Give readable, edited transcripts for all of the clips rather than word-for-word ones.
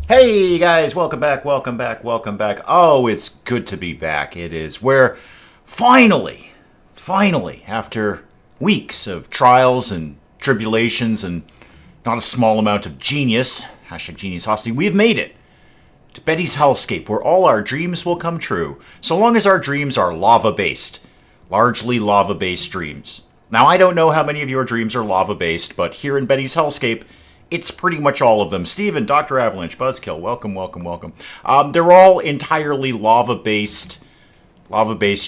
Hey guys, welcome back, welcome back, welcome back. Oh, it's good to be back. It is. We're finally, after weeks of trials and tribulations and not a small amount of genius, hashtag genius hostility, we've made it to Betty's Hellscape, where all our dreams will come true, so long as our dreams are lava-based. Largely lava-based dreams. Now, I don't know how many of your dreams are lava-based, but here in Betty's Hellscape, it's pretty much all of them. Steven, Dr. Avalanche, Buzzkill, welcome, welcome, welcome. They're all entirely lava-based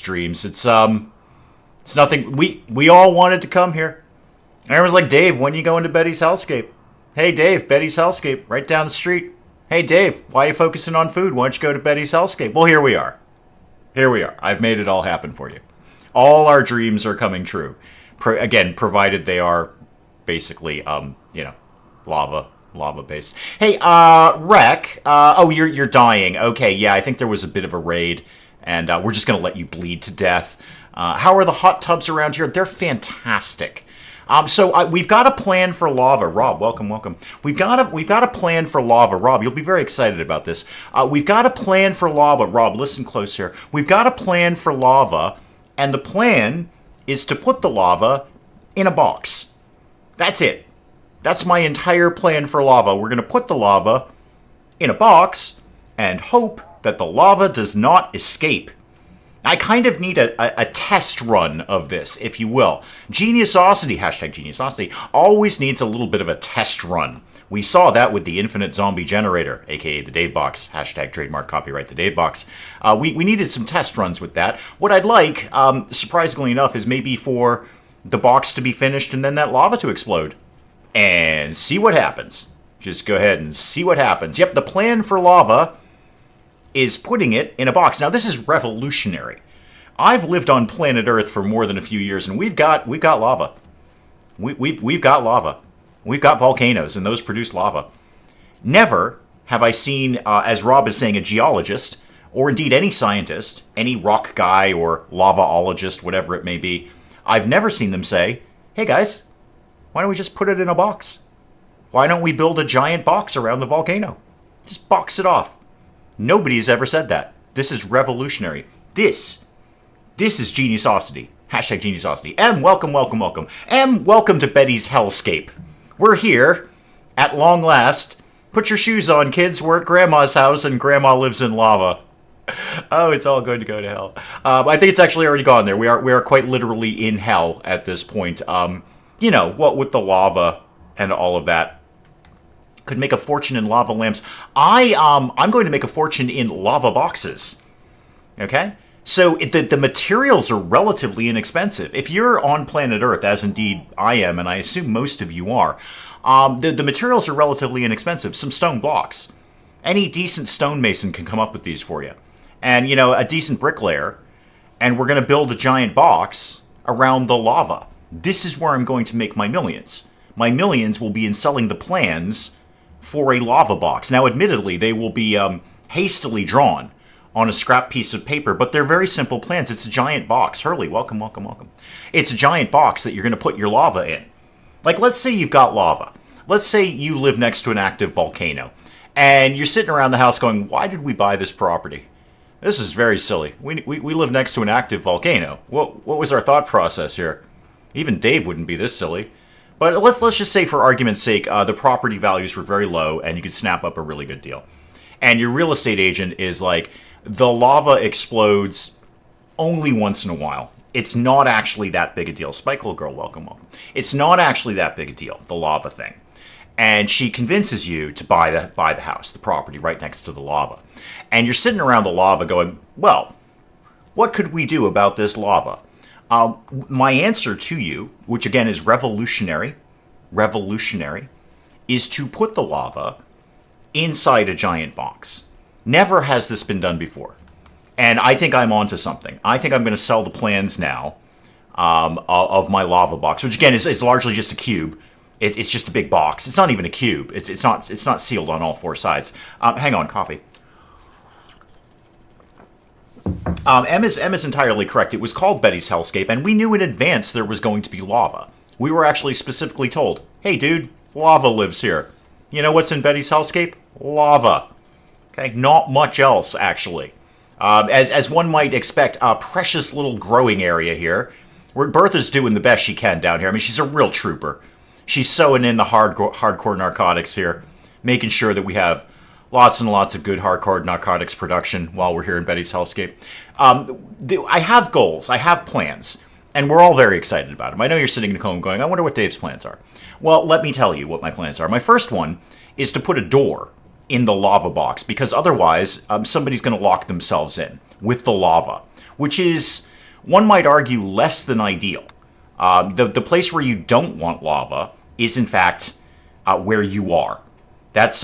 dreams. It's nothing. We all wanted to come here. And everyone's like, Dave, when are you going to Betty's Hellscape? Hey, Dave, Betty's Hellscape, right down the street. Hey, Dave, why are you focusing on food? Why don't you go to Betty's Hellscape? Well, here we are. Here we are. I've made it all happen for you. All our dreams are coming true. Again, provided they are basically, lava-based. Hey, Rec. Oh, you're dying. Okay, yeah, I think there was a bit of a raid, and we're just gonna let you bleed to death. How are the hot tubs around here? They're fantastic. So we've got a plan for lava. Rob, welcome, welcome. We've got a plan for lava. Rob, you'll be very excited about this. We've got a plan for lava. Rob, listen close here. We've got a plan for lava, and the plan is to put the lava in a box. That's it. That's my entire plan for lava. We're going to put the lava in a box and hope that the lava does not escape. I kind of need a test run of this, if you will. Geniusosity, hashtag Geniusosity, always needs a little bit of a test run. We saw that with the Infinite Zombie Generator, aka the Dave Box, hashtag trademark copyright the Dave Box. We needed some test runs with that. What I'd like, surprisingly enough, is maybe for the box to be finished and then that lava to explode. And see what happens. Just go ahead and see what happens. Yep, the plan for lava is putting it in a box. Now, this is revolutionary. I've lived on planet Earth for more than a few years, and we've got lava. We've got lava. We've got volcanoes, and those produce lava. Never have I seen, as Rob is saying, a geologist, or indeed any scientist, any rock guy or lavaologist, whatever it may be, I've never seen them say, hey guys, why don't we just put it in a box? Why don't we build a giant box around the volcano? Just box it off. Nobody's ever said that. This is revolutionary. This is Geniusosity. Hashtag Geniusosity. M, welcome, welcome, welcome. M, welcome to Betty's Hellscape. We're here, at long last. Put your shoes on, kids. We're at Grandma's house, and Grandma lives in lava. Oh, it's all going to go to hell. I think it's actually already gone there. We are quite literally in hell at this point. What with the lava and all of that. Could make a fortune in lava lamps. I'm going to make a fortune in lava boxes. Okay? So the materials are relatively inexpensive. If you're on planet Earth, as indeed I am, and I assume most of you are, the materials are relatively inexpensive. Some stone blocks. Any decent stonemason can come up with these for you. And, a decent bricklayer. And we're going to build a giant box around the lava. This is where I'm going to make my millions. My millions will be in selling the plans for a lava box. Now, admittedly, they will be hastily drawn on a scrap piece of paper, but they're very simple plans. It's a giant box. Hurley, welcome, welcome, welcome. It's a giant box that you're going to put your lava in. Like, let's say you've got lava. Let's say you live next to an active volcano, and you're sitting around the house going, why did we buy this property? This is very silly. We live next to an active volcano. What was our thought process here? Even Dave wouldn't be this silly. But let's just say, for argument's sake, the property values were very low, and you could snap up a really good deal. And your real estate agent is like, the lava explodes only once in a while. It's not actually that big a deal. Spike Little Girl, welcome, welcome. It's not actually that big a deal, the lava thing. And she convinces you to buy the house, the property right next to the lava. And you're sitting around the lava going, well, what could we do about this lava? My answer to you, which again is revolutionary, is to put the lava inside a giant box. Never has this been done before. And I think I'm onto something. I think I'm going to sell the plans now of my lava box, which again is largely just a cube. It's just a big box. It's not even a cube. It's not sealed on all four sides. Hang on, coffee. M is entirely correct. It was called Betty's Hellscape, and we knew in advance there was going to be lava. We were actually specifically told, hey dude, lava lives here. You know what's in Betty's Hellscape? lava. Okay, not much else, actually. As one might expect, a precious little growing area here, where Bertha's doing the best she can down here. I mean, she's a real trooper. She's sewing in the hardcore narcotics here, making sure that we have lots and lots of good hardcore narcotics production while we're here in Betty's Hellscape. I have goals. I have plans. And we're all very excited about them. I know you're sitting at home going, I wonder what Dave's plans are. Well, let me tell you what my plans are. My first one is to put a door in the lava box, because otherwise somebody's going to lock themselves in with the lava, which is, one might argue, less than ideal. The place where you don't want lava is, in fact, where you are. That's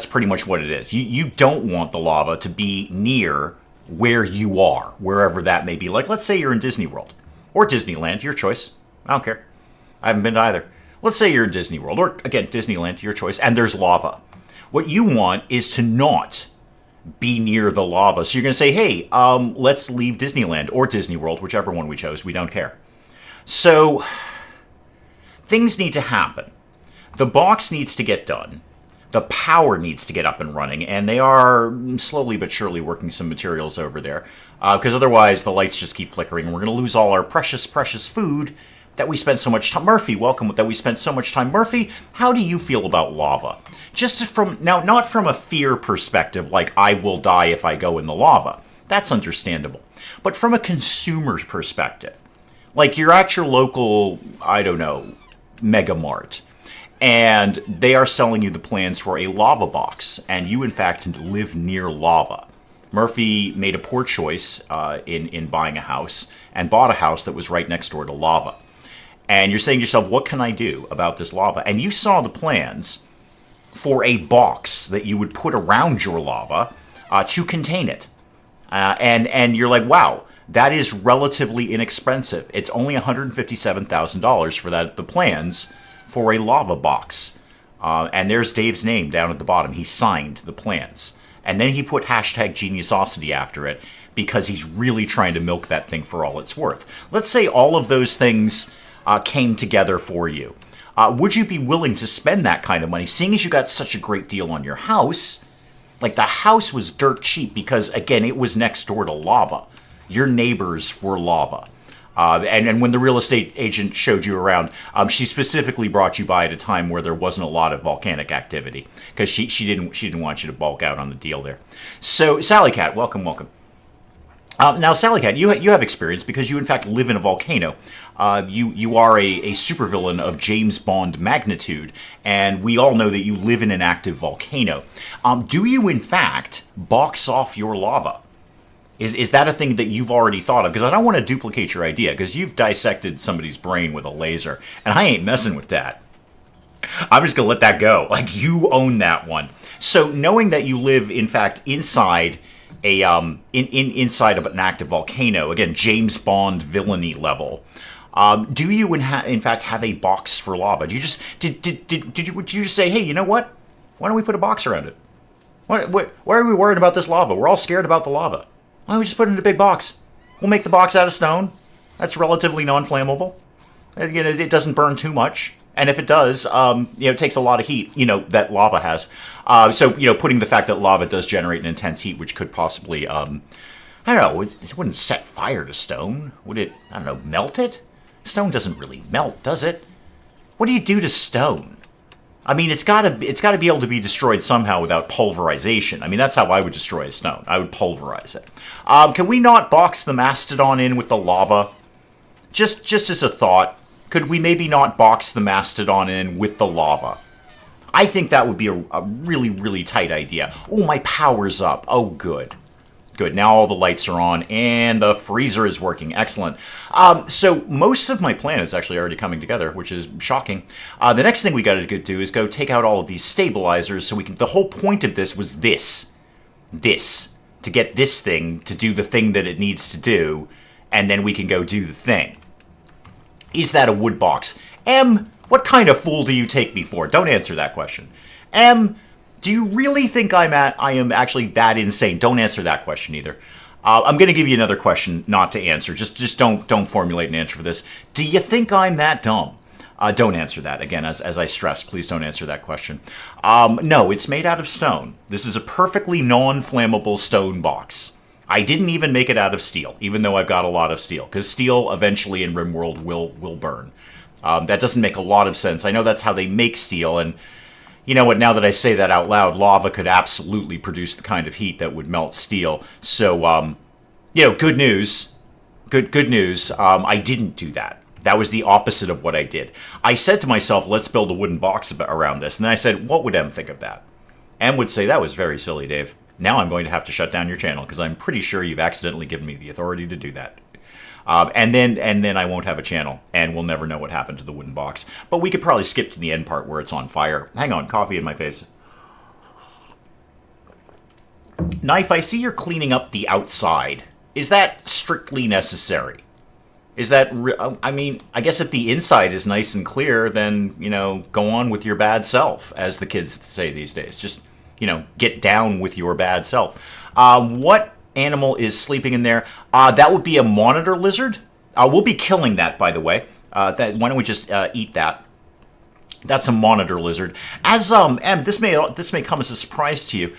pretty much what it is. You don't want the lava to be near where you are, wherever that may be. Like, let's say you're in Disney World or Disneyland, your choice. I don't care. I haven't been to either. Let's say you're in Disney World, or again, Disneyland, your choice, and there's lava. What you want is to not be near the lava. So you're going to say, hey, let's leave Disneyland or Disney World, whichever one we chose. We don't care. So things need to happen. The box needs to get done. The power needs to get up and running, and they are slowly but surely working some materials over there, because otherwise the lights just keep flickering, and we're going to lose all our precious, precious food that we spent so much time. Murphy, welcome. That we spent so much time. Murphy, how do you feel about lava? Just from now, not from a fear perspective, like I will die if I go in the lava. That's understandable. But from a consumer's perspective, like you're at your local, I don't know, Mega Mart, and they are selling you the plans for a lava box, and you in fact live near lava. Murphy made a poor choice in buying a house, and bought a house that was right next door to lava. And you're saying to yourself, what can I do about this lava? And you saw the plans for a box that you would put around your lava to contain it. And you're like, wow, that is relatively inexpensive. It's only $157,000 for the plans for a lava box. And there's Dave's name down at the bottom. He signed the plans. And then he put #Geniusosity after it, because he's really trying to milk that thing for all it's worth. Let's say all of those things came together for you. Would you be willing to spend that kind of money, seeing as you got such a great deal on your house? Like, the house was dirt cheap because, again, it was next door to lava. Your neighbors were lava. And when the real estate agent showed you around, she specifically brought you by at a time where there wasn't a lot of volcanic activity, because she didn't want you to bulk out on the deal there. So, Sally Cat, welcome. Now, Sally Cat, you have experience because you in fact live in a volcano. You are a supervillain of James Bond magnitude, and we all know that you live in an active volcano. Do you in fact box off your lava? Is that a thing that you've already thought of? Because I don't want to duplicate your idea, because you've dissected somebody's brain with a laser, and I ain't messing with that. I'm just going to let that go. Like, you own that one. So knowing that you live, in fact, inside inside of an active volcano, again, James Bond villainy level, do you in fact have a box for lava? Do you just would you just say, hey, you know what? Why don't we put a box around it? Why are we worried about this lava? We're all scared about the lava. Why don't we just put it in a big box? We'll make the box out of stone. That's relatively non-flammable. Again, it doesn't burn too much. And if it does, it takes a lot of heat, that lava has. So, putting the fact that lava does generate an intense heat, which could possibly, I don't know, it wouldn't set fire to stone. Would it, I don't know, melt it? Stone doesn't really melt, does it? What do you do to stone? I mean, it's gotta be able to be destroyed somehow without pulverization. I mean, that's how I would destroy a stone. I would pulverize it. Can we not box the mastodon in with the lava? Just as a thought, could we maybe not box the mastodon in with the lava? I think that would be a really, really tight idea. Oh, my power's up. Oh, good. Good, now all the lights are on, and the freezer is working. Excellent. So most of my plan is actually already coming together, which is shocking. The next thing we got to do is go take out all of these stabilizers so we can... The whole point of this was this. To get this thing to do the thing that it needs to do, and then we can go do the thing. Is that a wood box? M, what kind of fool do you take me for? Don't answer that question. M... Do you really think I am actually that insane? Don't answer that question either. I'm going to give you another question not to answer. Just don't formulate an answer for this. Do you think I'm that dumb? Don't answer that. Again, as I stress, please don't answer that question. No, it's made out of stone. This is a perfectly non-flammable stone box. I didn't even make it out of steel, even though I've got a lot of steel, because steel eventually in RimWorld will burn. That doesn't make a lot of sense. I know that's how they make steel, and you know what, now that I say that out loud, lava could absolutely produce the kind of heat that would melt steel. So, good news. Good news. I didn't do that. That was the opposite of what I did. I said to myself, let's build a wooden box around this. And then I said, what would Em think of that? Em would say, that was very silly, Dave. Now I'm going to have to shut down your channel because I'm pretty sure you've accidentally given me the authority to do that. And then I won't have a channel, and we'll never know what happened to the wooden box. But we could probably skip to the end part where it's on fire. Hang on, coffee in my face. Knife, I see you're cleaning up the outside. Is that strictly necessary? Is that, I mean, I guess if the inside is nice and clear, then, go on with your bad self, as the kids say these days. Just, get down with your bad self. What animal is sleeping in there? That would be a monitor lizard. We'll be killing that, by the way. Why don't we just eat that? That's a monitor lizard. As, Em, this may come as a surprise to you.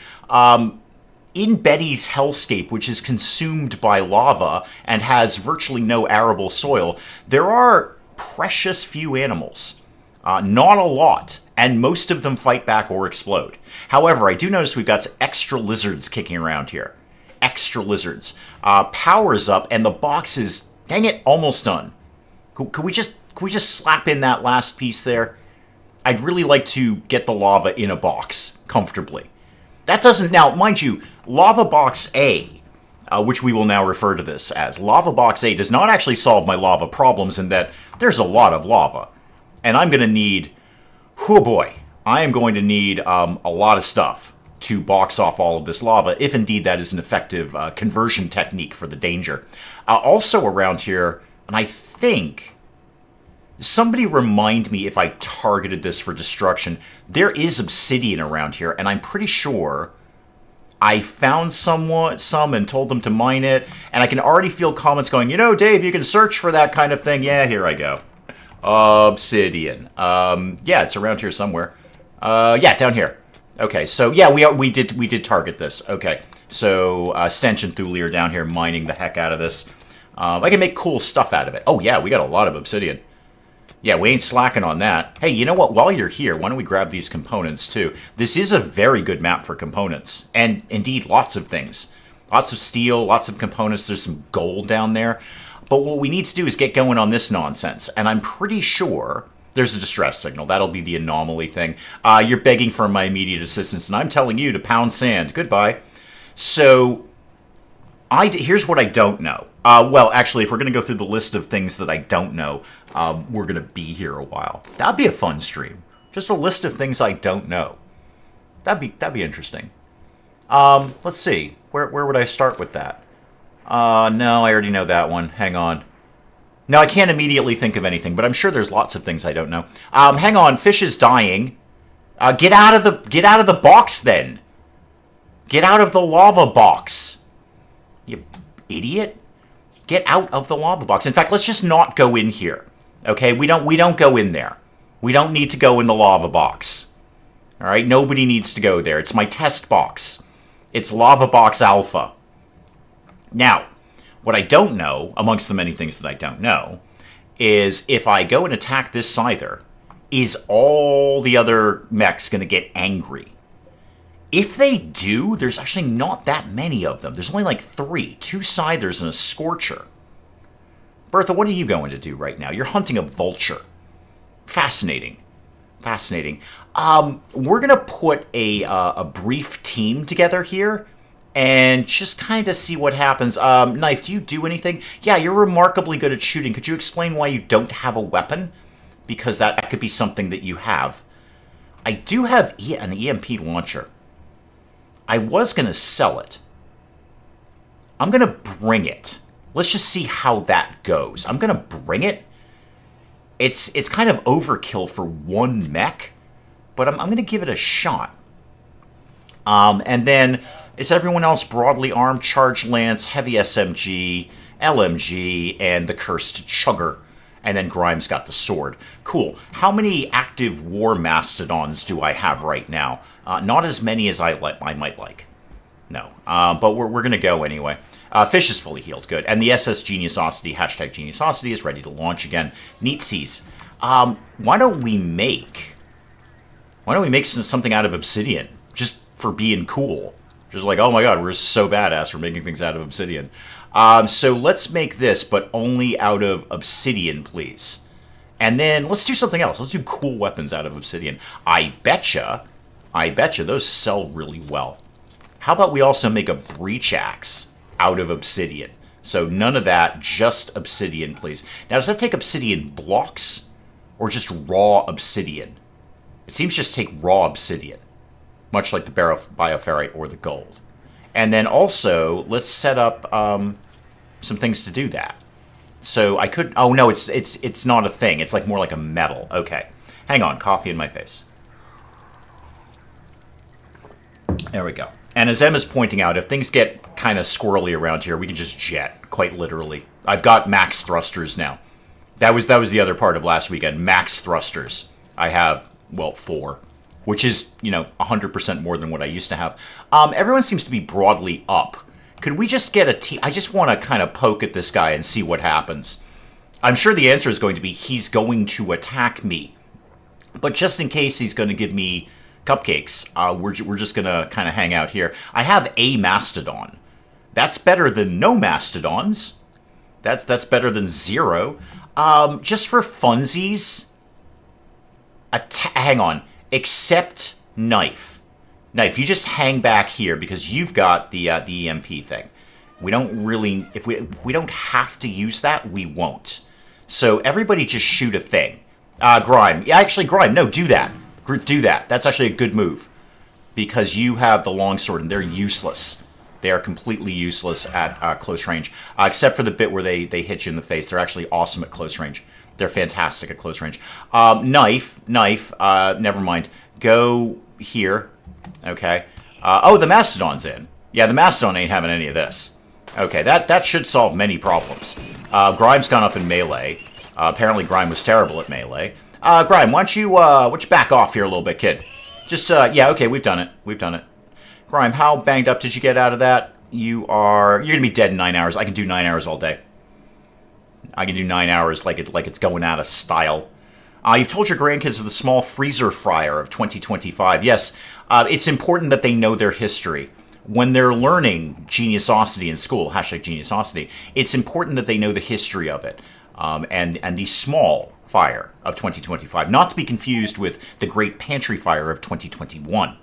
In Betty's hellscape, which is consumed by lava and has virtually no arable soil, there are precious few animals. Not a lot, and most of them fight back or explode. However, I do notice we've got some extra lizards kicking around here. Extra lizards. Power's up, and the box is, dang it, almost done. Could we just slap in that last piece there? I'd really like to get the lava in a box comfortably. That doesn't, now, mind you, Lava Box A, which we will now refer to this as, Lava Box A does not actually solve my lava problems in that there's a lot of lava. And I'm going to need, oh boy, I am going to need a lot of stuff to box off all of this lava, if indeed that is an effective conversion technique for the danger. Also around here, and I think, somebody remind me if I targeted this for destruction. There is obsidian around here, and I'm pretty sure I found some and told them to mine it, and I can already feel comments going, Dave, you can search for that kind of thing. Yeah, here I go. Obsidian. Yeah, it's around here somewhere. Yeah, down here. Okay, so yeah, we did target this. Okay, so Stench and Thule are down here mining the heck out of this. I can make cool stuff out of it. Oh yeah, we got a lot of obsidian. Yeah, we ain't slacking on that. Hey, you know what? While you're here, why don't we grab these components, too? This is a very good map for components. And, indeed, lots of things. Lots of steel, lots of components. There's some gold down there. But what we need to do is get going on this nonsense. And I'm pretty sure there's a distress signal. That'll be the anomaly thing. You're begging for my immediate assistance, and I'm telling you to pound sand. Goodbye. So, here's what I don't know. Well, actually, if we're going to go through the list of things that I don't know, we're going to be here a while. That'd be a fun stream. Just a list of things I don't know. That'd be interesting. Let's see. Where would I start with that? No, I already know that one. Hang on. No, I can't immediately think of anything, but I'm sure there's lots of things I don't know. Hang on. Fish is dying. Get out of the box, then. Get out of the lava box. You idiot. Get out of the lava box. In fact, let's just not go in here. Okay? We don't go in there. We don't need to go in the lava box. All right? Nobody needs to go there. It's my test box. It's Lava Box Alpha. Now, what I don't know, amongst the many things that I don't know, is if I go and attack this Scyther, is all the other mechs going to get angry? If they do, there's actually not that many of them. There's only like 3. 2 Scythers and a Scorcher. Bertha, what are you going to do right now? You're hunting a vulture. Fascinating. Fascinating. We're going to put a brief team together here and just kind of see what happens. Knife, do you do anything? Yeah, you're remarkably good at shooting. Could you explain why you don't have a weapon? Because that could be something that you have. I do have an EMP launcher. I was going to sell it. I'm going to bring it. Let's just see how that goes. I'm going to bring it. It's kind of overkill for one mech, but I'm going to give it a shot. And then, is everyone else broadly armed? Charge Lance, Heavy SMG, LMG, and the Cursed Chugger. And then Grimes got the sword. Cool. How many active war mastodons do I have right now? Not as many as I might like. No. But we're going to go anyway. Fish is fully healed. Good. And the SS Geniusosity, hashtag Geniusosity, is ready to launch again. Neatsies. Why don't we make something out of obsidian? Just for being cool. Just like, oh my god, we're so badass for making things out of obsidian. So let's make this, but only out of obsidian, please. And then let's do something else. Let's do cool weapons out of obsidian. I betcha those sell really well. How about we also make a breach axe out of obsidian? So none of that, just obsidian, please. Now, does that take obsidian blocks or just raw obsidian? It seems just take raw obsidian, much like the bioferrite or the gold. And then also, let's set up some things to do that. So I could... Oh, no, it's not a thing. It's like more like a metal. Okay. Hang on. Coffee in my face. There we go. And as Emma's pointing out, if things get kind of squirrely around here, we can just jet, quite literally. I've got max thrusters now. That was the other part of last weekend. Max thrusters. I have, well, 4. Which is, 100% more than what I used to have. Everyone seems to be broadly up. Could we just get a T? I just want to kind of poke at this guy and see what happens. I'm sure the answer is going to be he's going to attack me. But just in case he's going to give me cupcakes, we're just going to kind of hang out here. I have a mastodon. That's better than no mastodons. That's better than 0. Just for funsies. Hang on. Except knife. Knife, you just hang back here because you've got the EMP thing. We don't really... If we don't have to use that, we won't. So everybody just shoot a thing. Grime. Yeah, actually, Grime, no, do that. Do that. That's actually a good move. Because you have the longsword and they're useless. They are completely useless at close range. Except for the bit where they hit you in the face. They're actually awesome at close range. They're fantastic at close range. Knife, never mind. Go here. Okay. Oh, the Mastodon's in. Yeah, the Mastodon ain't having any of this. Okay, that should solve many problems. Grime's gone up in melee. Apparently Grime was terrible at melee. Grime, why don't you back off here a little bit, kid? Just, yeah, okay, we've done it. We've done it. Grime, how banged up did you get out of that? You're gonna be dead in 9 hours. I can do 9 hours all day. I can do 9 hours like it's going out of style. You've told your grandkids of the small freezer fryer of 2025. Yes, it's important that they know their history. When they're learning Geniusosity in school, hashtag Geniusosity, it's important that they know the history of it. And the small fire of 2025, not to be confused with the Great Pantry Fire of 2021,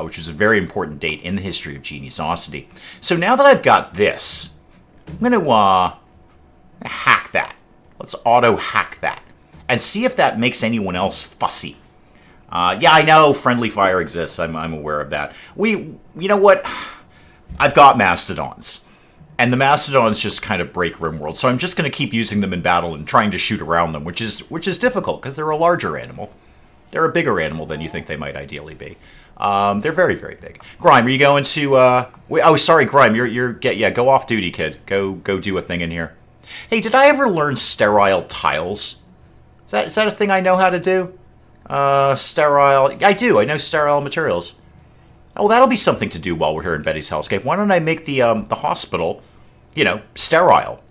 which was a very important date in the history of Geniusosity. So now that I've got this, I'm going to hack that. Let's auto-hack that. And see if that makes anyone else fussy. Yeah, I know friendly fire exists. I'm aware of that. You know what? I've got mastodons. And the mastodons just kind of break RimWorld. So I'm just going to keep using them in battle and trying to shoot around them, which is difficult because they're a larger animal. They're a bigger animal than you think they might ideally be. They're very, very big. Grime, are you going to... oh, sorry, Grime. Go off duty, kid. Go do a thing in here. Hey, did I ever learn sterile tiles? Is that a thing I know how to do? Sterile... I do. I know sterile materials. Oh, that'll be something to do while we're here in Betty's Hellscape. Why don't I make the hospital, sterile?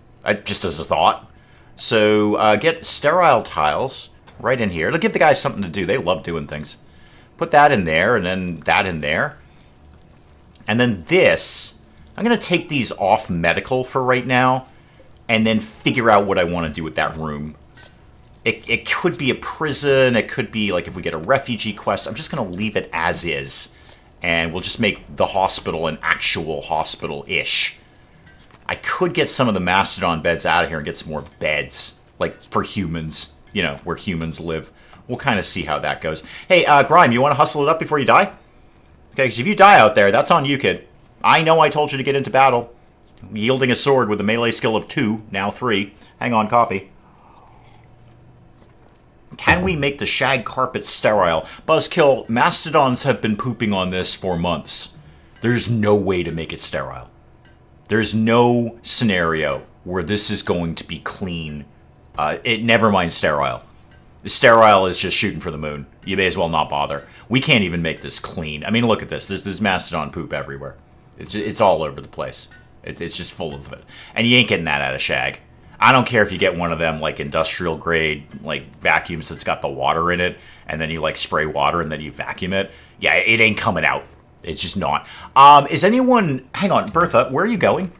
Just as a thought. So, get sterile tiles right in here. It'll give the guys something to do. They love doing things. Put that in there, and then that in there. And then this... I'm going to take these off medical for right now, and then figure out what I want to do with that room. It could be a prison. It could be, like, if we get a refugee quest. I'm just going to leave it as is. And we'll just make the hospital an actual hospital-ish. I could get some of the Mastodon beds out of here and get some more beds. Like, for humans. Where humans live. We'll kind of see how that goes. Hey, Grime, you want to hustle it up before you die? Okay, because if you die out there, that's on you, kid. I know I told you to get into battle. Yielding a sword with a melee skill of 2, now 3. Hang on, coffee. Can we make the shag carpet sterile? Buzzkill, mastodons have been pooping on this for months. There's no way to make it sterile. There's no scenario where this is going to be clean Never mind sterile. Sterile is just shooting for the moon. You may as well not bother. We can't even make this clean. I mean, look at this. There's mastodon poop everywhere. It's all over the place. It's just full of it. And you ain't getting that out of shag. I don't care if you get one of them, like, industrial grade, like, vacuums that's got the water in it, and then you, like, spray water and then you vacuum it. Yeah, it ain't coming out. It's just not. Is anyone... Hang on, Bertha, where are you going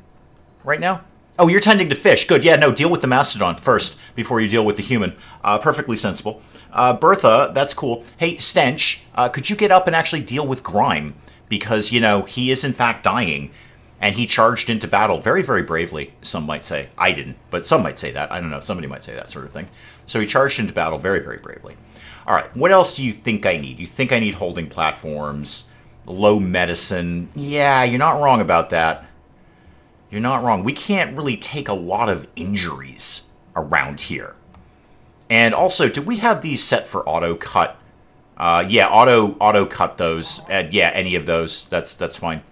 right now? Oh, you're tending to fish. Good. Yeah, no, deal with the mastodon first before you deal with the human. Perfectly sensible. Bertha, that's cool. Hey, Stench, could you get up and actually deal with Grime? Because, you know, he is in fact dying, and he charged into battle very, very bravely, some might say. I didn't, but some might say that. I don't know. Somebody might say that sort of thing. So he charged into battle very, very bravely. All right, what else do you think I need? You think I need holding platforms, low medicine? Yeah, you're not wrong about that. You're not wrong. We can't really take a lot of injuries around here. And also, do we have these set for auto cut? Yeah, auto cut those. Yeah, any of those. That's fine.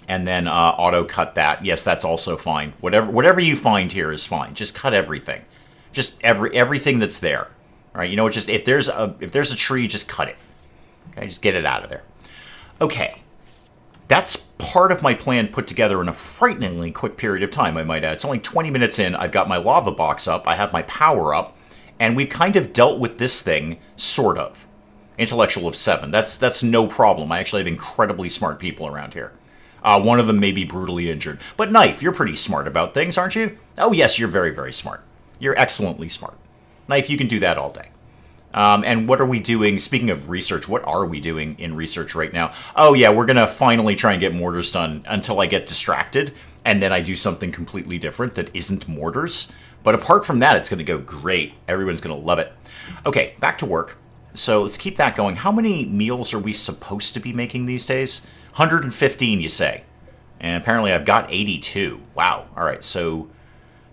And then auto cut that. Yes, that's also fine. Whatever you find here is fine. Just cut everything. Just everything that's there. All right. You know, just if there's a tree, just cut it. Okay, just get it out of there. Okay. That's part of my plan put together in a frighteningly quick period of time, I might add. It's only 20 minutes in. I've got my lava box up. I have my power up. And we've kind of dealt with this thing, sort of. Intellectual of 7. That's no problem. I actually have incredibly smart people around here. One of them may be brutally injured. But Knife, you're pretty smart about things, aren't you? Oh, yes, you're very, very smart. You're excellently smart. Knife, you can do that all day. And what are we doing? Speaking of research, what are we doing in research right now? Oh, yeah, we're going to finally try and get mortars done until I get distracted, and then I do something completely different that isn't mortars. But apart from that, it's going to go great. Everyone's going to love it. Okay, back to work. So let's keep that going. How many meals are we supposed to be making these days? 115, you say. And apparently I've got 82. Wow. All right, so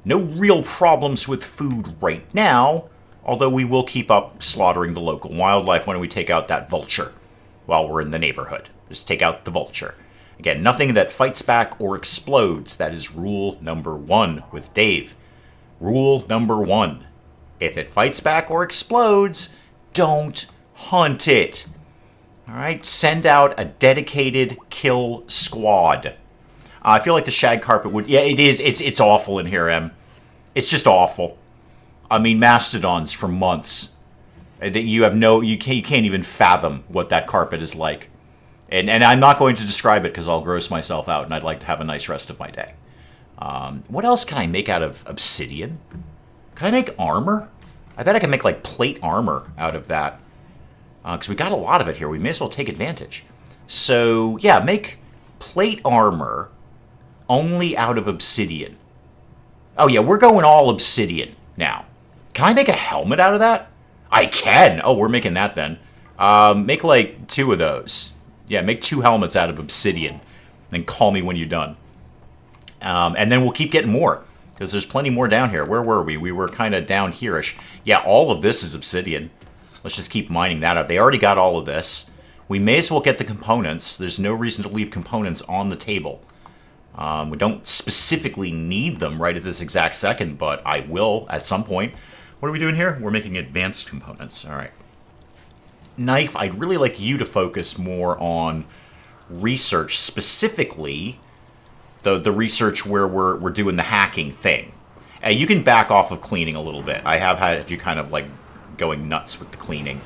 no real problems with food right now. Although we will keep up slaughtering the local wildlife. Why don't we take out that vulture while we're in the neighborhood? Just take out the vulture. Again, nothing that fights back or explodes. That is rule number 1 with Dave. Rule number 1. If it fights back or explodes, don't hunt it. All right? Send out a dedicated kill squad. I feel like the shag carpet would... Yeah, it is. It's awful in here, Em. It's just awful. I mean, mastodons for months. That you can't even fathom what that carpet is like. And I'm not going to describe it because I'll gross myself out, and I'd like to have a nice rest of my day. What else can I make out of obsidian? Can I make armor? I bet I can make, like, plate armor out of that. Because we got a lot of it here. We may as well take advantage. So, yeah, make plate armor only out of obsidian. Oh, yeah, we're going all obsidian now. Can I make a helmet out of that? I can. Oh, we're making that then. Make, like, 2 of those. Yeah, make 2 helmets out of obsidian. Then call me when you're done. And then we'll keep getting more. Because there's plenty more down here. Where were we? We were kind of down here-ish. Yeah, all of this is obsidian. Let's just keep mining that out. They already got all of this. We may as well get the components. There's no reason to leave components on the table. We don't specifically need them right at this exact second, but I will at some point. What are we doing here? We're making advanced components. All right. Knife, I'd really like you to focus more on research, specifically the research where we're doing the hacking thing. You can back off of cleaning a little bit. I have had you kind of like going nuts with the cleaning.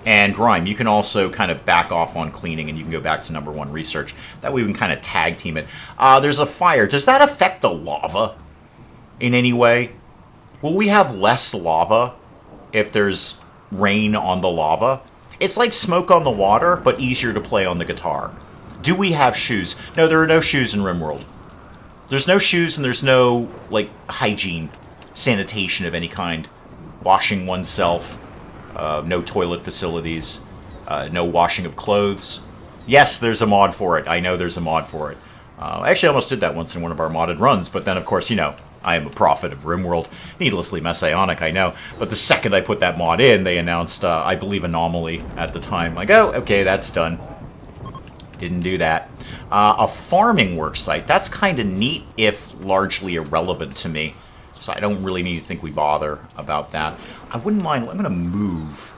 And Grime, you can also kind of back off on cleaning and you can go back to number 1 research. That way we can kind of tag team it. There's a fire. Does that affect the lava in any way? Will we have less lava if there's rain on the lava? It's like smoke on the water, but easier to play on the guitar. Do we have shoes? No, there are no shoes in RimWorld. There's no shoes and there's no, like, hygiene, sanitation of any kind. Washing oneself. No toilet facilities. No washing of clothes. Yes, there's a mod for it. I know there's a mod for it. I actually almost did that once in one of our modded runs, but then, of course, you know, I am a prophet of RimWorld. Needlessly messianic, I know. But the second I put that mod in, they announced, I believe, Anomaly at the time. Like, oh, okay, that's done. Didn't do that. A farming worksite. That's kind of neat, if largely irrelevant to me. So I don't really need to think we bother about that. I wouldn't mind. I'm going to move.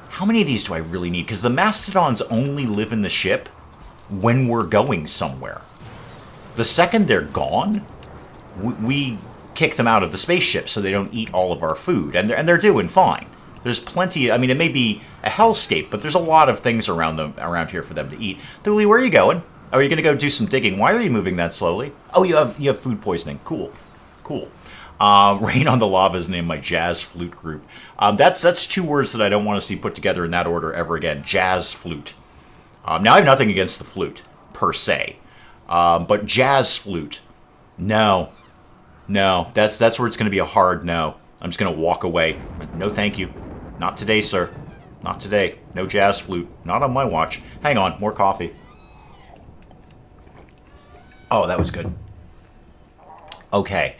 How many of these do I really need? Because the mastodons only live in the ship when we're going somewhere. The second they're gone, we kick them out of the spaceship so they don't eat all of our food. And they're doing fine. There's plenty. I mean, it may be a hellscape, but there's a lot of things around here for them to eat. Thule, where are you going? Oh, you're going to go do some digging. Why are you moving that slowly? Oh, you have food poisoning. Cool. Rain on the Lava is named my jazz flute group. That's 2 words that I don't want to see put together in that order ever again. Jazz flute. Now, I have nothing against the flute, per se. But jazz flute, no. That's where it's going to be a hard no. I'm just going to walk away. No, thank you. Not today, sir. Not today. No jazz flute. Not on my watch. Hang on, more coffee. Oh, that was good. Okay.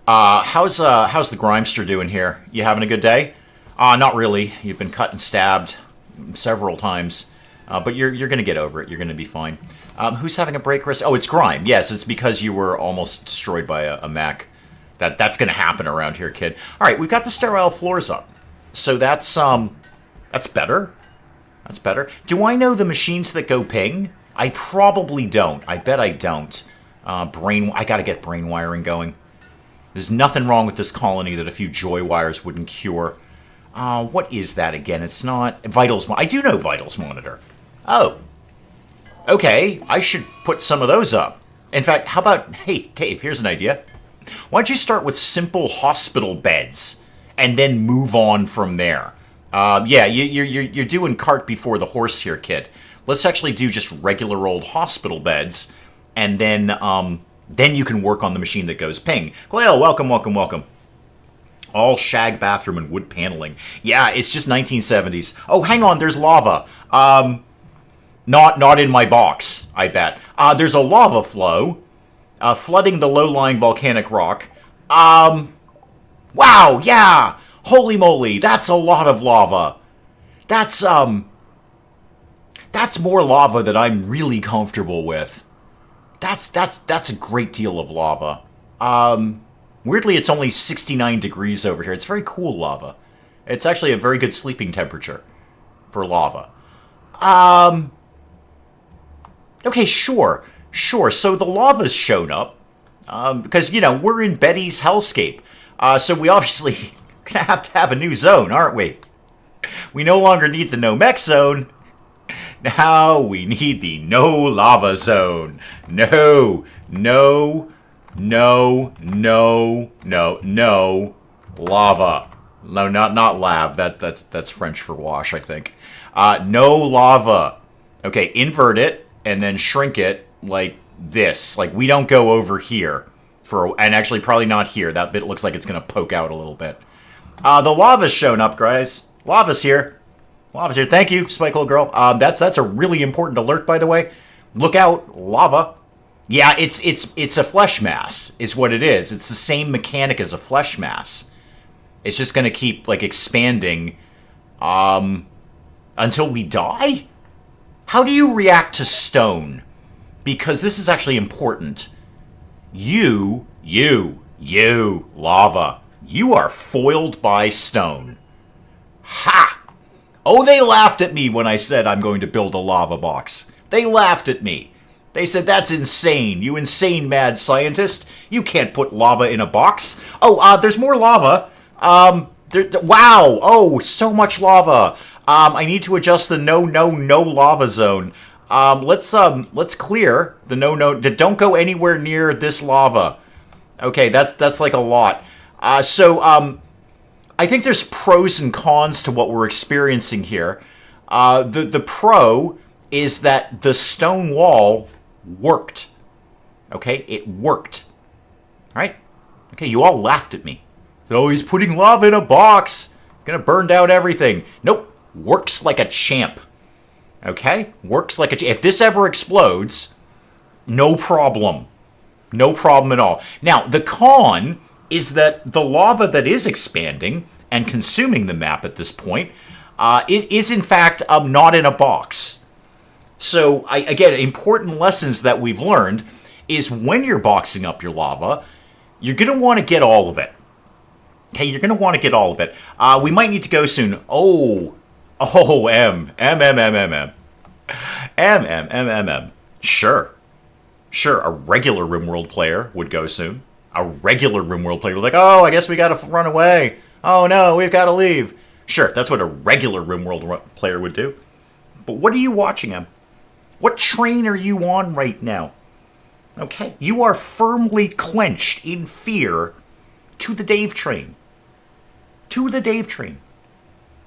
How's the Grimester doing here? You having a good day? Not really. You've been cut and stabbed several times. But you're going to get over it. You're going to be fine. Who's having a break risk? Oh, it's Grime. Yes, it's because you were almost destroyed by a mech. That's going to happen around here, kid. All right, we've got the sterile floors up. So that's better. That's better. Do I know the machines that go ping? I probably don't. I bet I don't. I got to get brain wiring going. There's nothing wrong with this colony that a few joy wires wouldn't cure. What is that again? It's not vitals. I do know vitals monitor. Oh. Okay, I should put some of those up. In fact, how about, hey, Dave, here's an idea. Why don't you start with simple hospital beds and then move on from there? Yeah, you're doing cart before the horse here, kid. Let's actually do just regular old hospital beds, and then you can work on the machine that goes ping. Glale, welcome. All shag bathroom and wood paneling. Yeah, it's just 1970s. Oh, hang on, there's lava. Not in my box, I bet. There's a lava flow, flooding the low-lying volcanic rock. Wow, yeah! Holy moly, that's a lot of lava. That's more lava than I'm really comfortable with. That's a great deal of lava. Weirdly, it's only 69 degrees over here. It's very cool lava. It's actually a very good sleeping temperature for lava. Okay, sure. So the lava's shown up. Because, we're in Betty's hellscape. So we obviously gonna have to have a new zone, aren't we? We no longer need the no mech zone. Now we need the no lava zone. No lava. No, not lav. That's French for wash, I think. No lava. Okay, invert it and then shrink it like this. Like we don't go over here and actually probably not here. That bit looks like it's gonna poke out a little bit. The lava's shown up, guys. Lava's here. Thank you, Spike Little Girl. That's a really important alert, by the way. Look out, lava. Yeah, it's a flesh mass, is what it is. It's the same mechanic as a flesh mass. It's just gonna keep expanding, until we die. How do you react to stone? Because this is actually important. You, lava. You are foiled by stone. Ha! Oh, they laughed at me when I said I'm going to build a lava box. They laughed at me. They said, that's insane. You insane mad scientist. You can't put lava in a box. Oh, there's more lava. Wow. Oh, so much lava. I need to adjust the no lava zone. Let's clear the no. Don't go anywhere near this lava. Okay, that's like a lot. I think there's pros and cons to what we're experiencing here. The pro is that the stone wall worked. Okay, it worked. All right? Okay, you all laughed at me. Oh, he's putting lava in a box. Gonna burn down everything. Nope, works like a champ. Okay, works like a champ. If this ever explodes, no problem. No problem at all. Now, the con is that the lava that is expanding and consuming the map at this point is in fact not in a box. So, again, important lessons that we've learned is when you're boxing up your lava, You're going to want to get all of it. Okay, you're going to want to get all of it. We might need to go soon. M. Sure. Sure, a regular RimWorld player would go soon. A regular RimWorld player would be like, oh, I guess we got to run away. Oh, no, we've got to leave. Sure, that's what a regular RimWorld player would do. But what are you watching, Em? What train are you on right now? Okay, you are firmly clenched in fear to the Dave train. To the Dave train.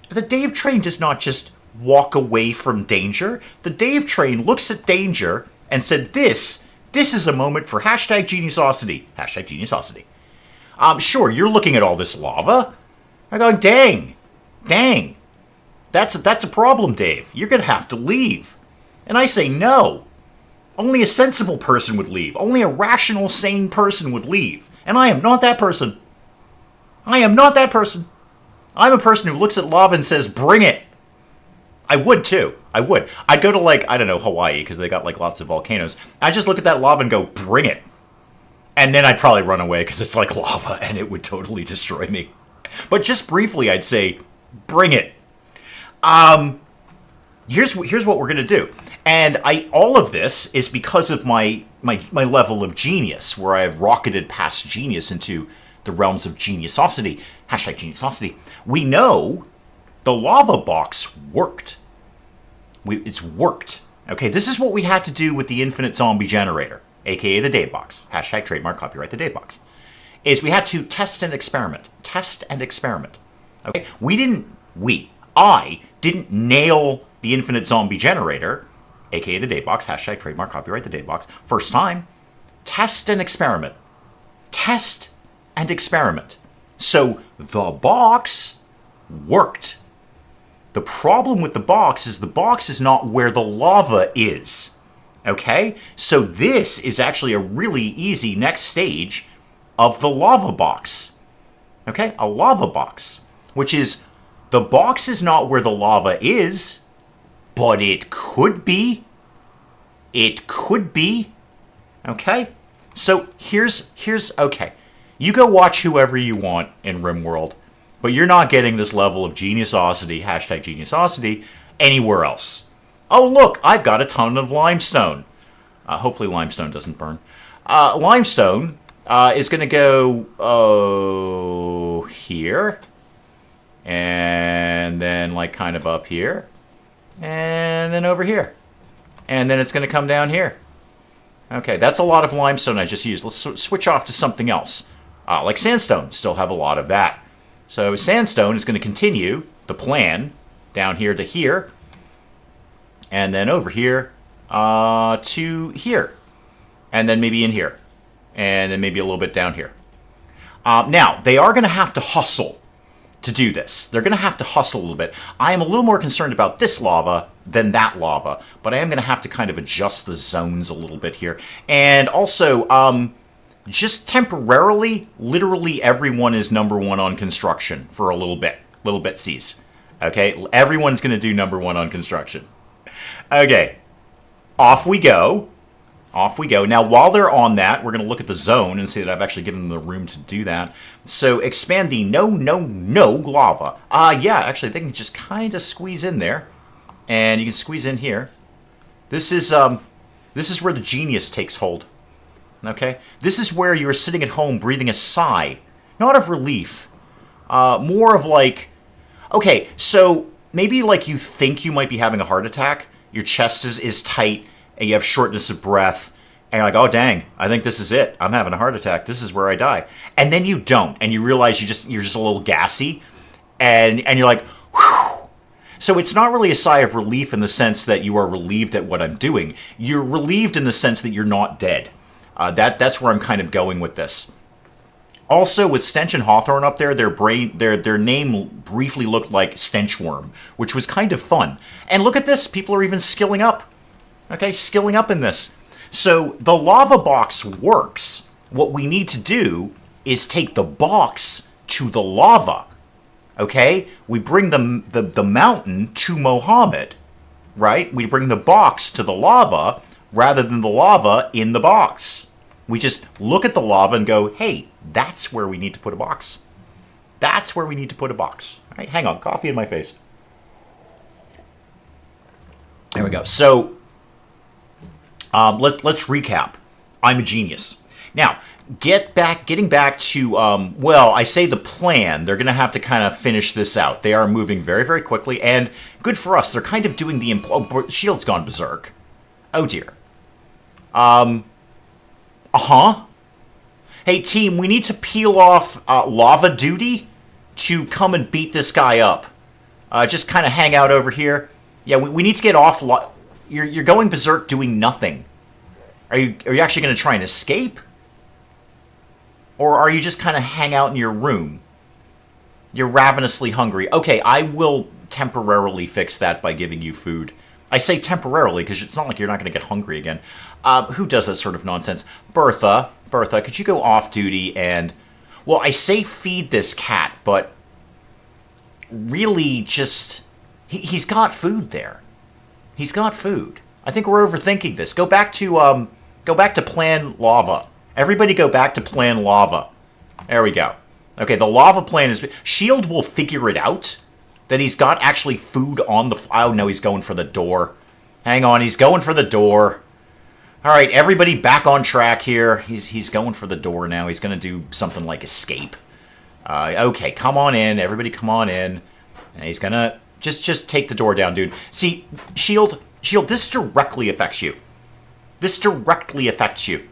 But the Dave train does not just walk away from danger. The Dave train looks at danger and said, this is a moment for hashtag geniusosity. Hashtag geniusosity. Sure, you're looking at all this lava. I'm going, dang. That's a problem, Dave. You're going to have to leave. And I say, no. Only a sensible person would leave. Only a rational, sane person would leave. And I am not that person. I am not that person. I'm a person who looks at lava and says, bring it. I would, too. I would. I'd go to, like, I don't know, Hawaii, because they got, like, lots of volcanoes. I'd just look at that lava and go, bring it. And then I'd probably run away, because it's like lava, and it would totally destroy me. But just briefly, I'd say, bring it. Here's what we're going to do. And all of this is because of my level of genius, where I have rocketed past genius into the realms of geniusosity. Hashtag geniusosity. We know the lava box worked. It's worked. Okay, this is what we had to do with the infinite zombie generator, aka the Dave box. Hashtag trademark copyright the Dave box. Is we had to test and experiment. Test and experiment. Okay, I didn't nail the infinite zombie generator, aka the Dave box. Hashtag trademark copyright the Dave box. First time. Test and experiment. Test and experiment. So the box worked. The problem with the box is not where the lava is. Okay? So this is actually a really easy next stage of the lava box. Okay? A lava box. Which is, the box is not where the lava is, but it could be. It could be. Okay? So here's okay. You go watch whoever you want in RimWorld. But you're not getting this level of geniusosity, hashtag geniusosity, anywhere else. Oh, look, I've got a ton of limestone. Hopefully limestone doesn't burn. Limestone is going to go here. And then, like, kind of up here. And then over here. And then it's going to come down here. Okay, that's a lot of limestone I just used. Let's switch off to something else. Like sandstone, still have a lot of that. So sandstone is going to continue the plan down here to here, and then over here to here, and then maybe in here, and then maybe a little bit down here. Now, they are going to have to hustle to do this. They're going to have to hustle a little bit. I am a little more concerned about this lava than that lava, but I am going to have to kind of adjust the zones a little bit here. And also, just temporarily, literally everyone is #1 on construction for a little bitsies. Okay, everyone's going to do #1 on construction. Okay, off we go. Off we go. Now, while they're on that, we're going to look at the zone and see that I've actually given them the room to do that. So, expand the no lava. Yeah, actually, they can just kind of squeeze in there. And you can squeeze in here. This is where the genius takes hold. Okay? This is where you're sitting at home breathing a sigh. Not of relief. More of like... Okay, so maybe like you think you might be having a heart attack. Your chest is tight, and you have shortness of breath. And you're like, oh, dang, I think this is it. I'm having a heart attack. This is where I die. And then you don't. And you realize you're just a little gassy. And you're like, whew. So it's not really a sigh of relief in the sense that you are relieved at what I'm doing. You're relieved in the sense that you're not dead. That's where I'm kind of going with this. Also, with Stench and Hawthorne up there, their name briefly looked like Stenchworm, which was kind of fun. And look at this. People are even skilling up. Okay, skilling up in this. So the lava box works. What we need to do is take the box to the lava. Okay? We bring the mountain to Mohammed. Right? We bring the box to the lava rather than the lava in the box. We just look at the lava and go, hey, that's where we need to put a box. That's where we need to put a box. All right, hang on, coffee in my face. There we go. So let's recap. I'm a genius. Now, getting back to, well, I say the plan. They're going to have to kind of finish this out. They are moving very, very quickly, and good for us. They're kind of doing the... Oh, Shield's gone berserk. Oh, dear. Hey, team, we need to peel off lava duty to come and beat this guy up. Just kind of hang out over here. Yeah, we need to get off... You're going berserk doing nothing. Are you actually going to try and escape? Or are you just kind of hang out in your room? You're ravenously hungry. Okay, I will temporarily fix that by giving you food. I say temporarily because it's not like you're not going to get hungry again. Who does that sort of nonsense? Bertha, could you go off duty and... Well, I say feed this cat, but really just... He's got food there. He's got food. I think we're overthinking this. Go back to plan lava. Everybody go back to plan lava. There we go. Okay, the lava plan is... Shield will figure it out. That he's got actually food on the... Oh, no, he's going for the door. Hang on, he's going for the door. All right, everybody back on track here. He's going for the door now. He's going to do something like escape. Okay, come on in. Everybody come on in. And he's going to... Just take the door down, dude. See, Shield, this directly affects you. This directly affects you.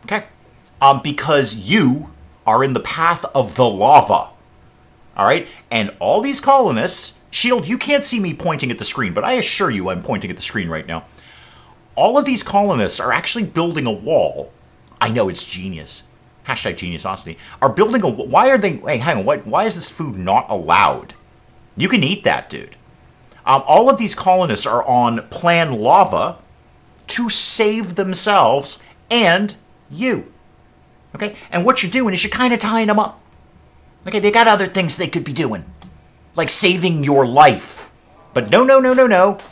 Okay? Because you are in the path of the lava. All right? And all these colonists... Shield, you can't see me pointing at the screen, but I assure you I'm pointing at the screen right now. All of these colonists are actually building a wall. I know, it's genius. Hashtag geniusosity. Are building a... Why are they... Hey, hang on. Why is this food not allowed? You can eat that, dude. All of these colonists are on plan lava to save themselves and you. Okay? And what you're doing is you're kind of tying them up. Okay, they got other things they could be doing. Like saving your life. But no.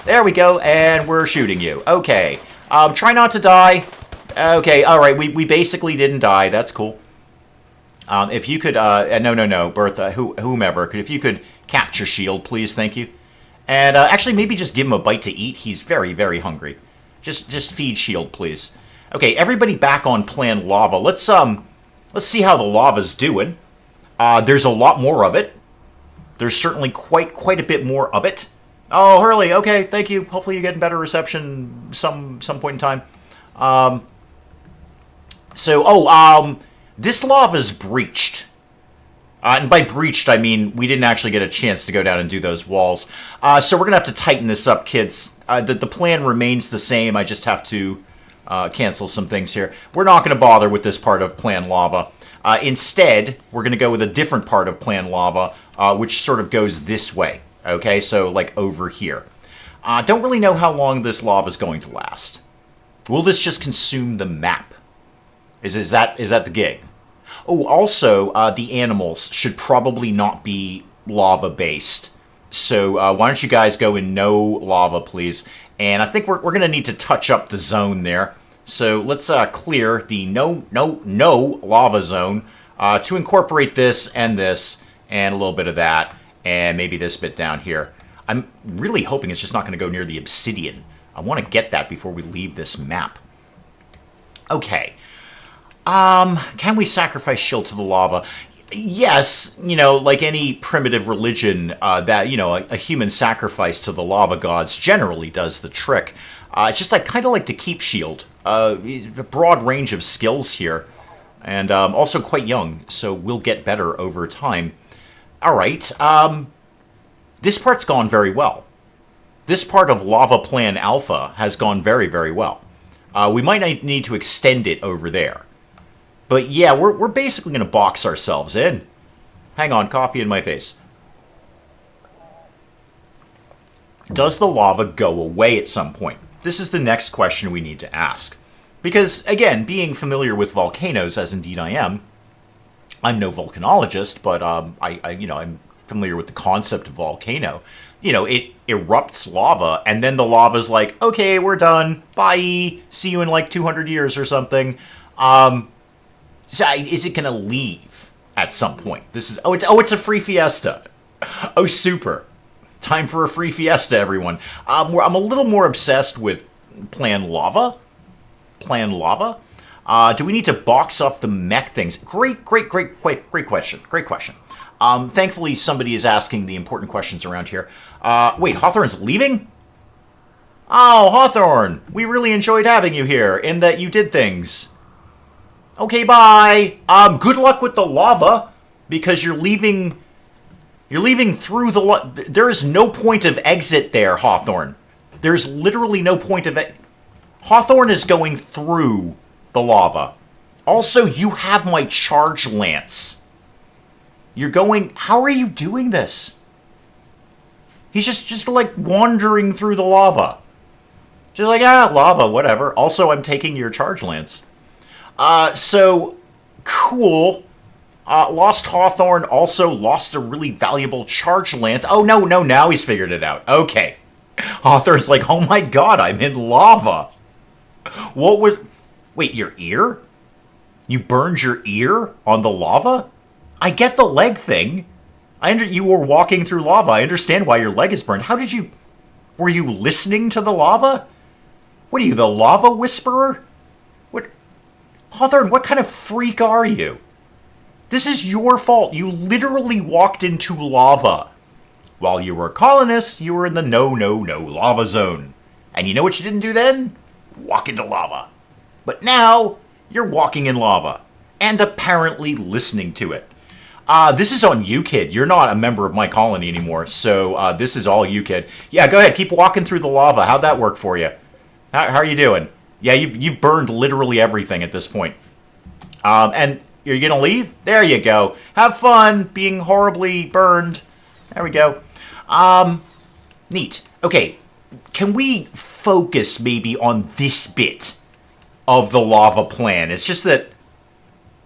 There we go, and we're shooting you. Okay. Try not to die. Okay, alright, we basically didn't die. That's cool. If you could, no, Bertha, whomever, if you could capture Shield, please, thank you. And actually, maybe just give him a bite to eat. He's very, very hungry. Just feed Shield, please. Okay, everybody back on plan lava. Let's see how the lava's doing. There's a lot more of it. There's certainly quite a bit more of it. Oh, Hurley, okay, thank you. Hopefully you're getting better reception some point in time. This lava's breached. And by breached, I mean we didn't actually get a chance to go down and do those walls. So we're going to have to tighten this up, kids. The plan remains the same. I just have to cancel some things here. We're not going to bother with this part of plan lava. Instead, we're going to go with a different part of plan lava, which sort of goes this way. Okay, so like over here. Don't really know how long this lava is going to last. Will this just consume the map? Is that the gig? Oh, also, the animals should probably not be lava-based. So why don't you guys go in no lava, please? And I think we're going to need to touch up the zone there. So let's clear the no lava zone to incorporate this and a little bit of that, and maybe this bit down here. I'm really hoping it's just not going to go near the obsidian. I want to get that before we leave this map. Okay. Can we sacrifice Shield to the lava? Yes, like any primitive religion, a human sacrifice to the lava gods generally does the trick. It's just I kind of like to keep Shield. A broad range of skills here, and also quite young, so we'll get better over time. All right, this part's gone very well. This part of Lava Plan Alpha has gone very, very well. We might need to extend it over there. But yeah, we're basically going to box ourselves in. Hang on, coffee in my face. Does the lava go away at some point? This is the next question we need to ask. Because, again, being familiar with volcanoes, as indeed I am, I'm no volcanologist, but I'm familiar with the concept of volcano. It erupts lava, and then the lava's like, okay, we're done. Bye. See you in like 200 years or something. So is it going to leave at some point? This is it's a free fiesta. Oh, super! Time for a free fiesta, everyone. I'm a little more obsessed with Plan Lava. Plan Lava. Do we need to box off the mech things? Great question. Great question. Thankfully, somebody is asking the important questions around here. Wait, Hawthorne's leaving? Oh, Hawthorne, we really enjoyed having you here, in that you did things. Okay, bye. Good luck with the lava, because you're leaving through the there is no point of exit there, Hawthorne. There's literally no point of Hawthorne is going through the lava. Also, you have my charge lance. You're going... How are you doing this? He's just like wandering through the lava. Just like, lava, whatever. Also, I'm taking your charge lance. So, cool. Lost Hawthorne also lost a really valuable charge lance. Oh, no, now he's figured it out. Okay. Hawthorne's like, oh my god, I'm in lava. What was... Wait, your ear? You burned your ear on the lava? I get the leg thing. You were walking through lava. I understand why your leg is burned. How did you... Were you listening to the lava? What are you, the lava whisperer? What... Hawthorne, what kind of freak are you? This is your fault. You literally walked into lava. While you were a colonist, you were in the no lava zone. And you know what you didn't do then? Walk into lava. But now, you're walking in lava. And apparently listening to it. This is on you, kid. You're not a member of my colony anymore, so this is all you, kid. Yeah, go ahead. Keep walking through the lava. How'd that work for you? How are you doing? Yeah, you've burned literally everything at this point. And you're going to leave? There you go. Have fun being horribly burned. There we go. Neat. Okay, can we focus maybe on this bit of the lava plan? It's just that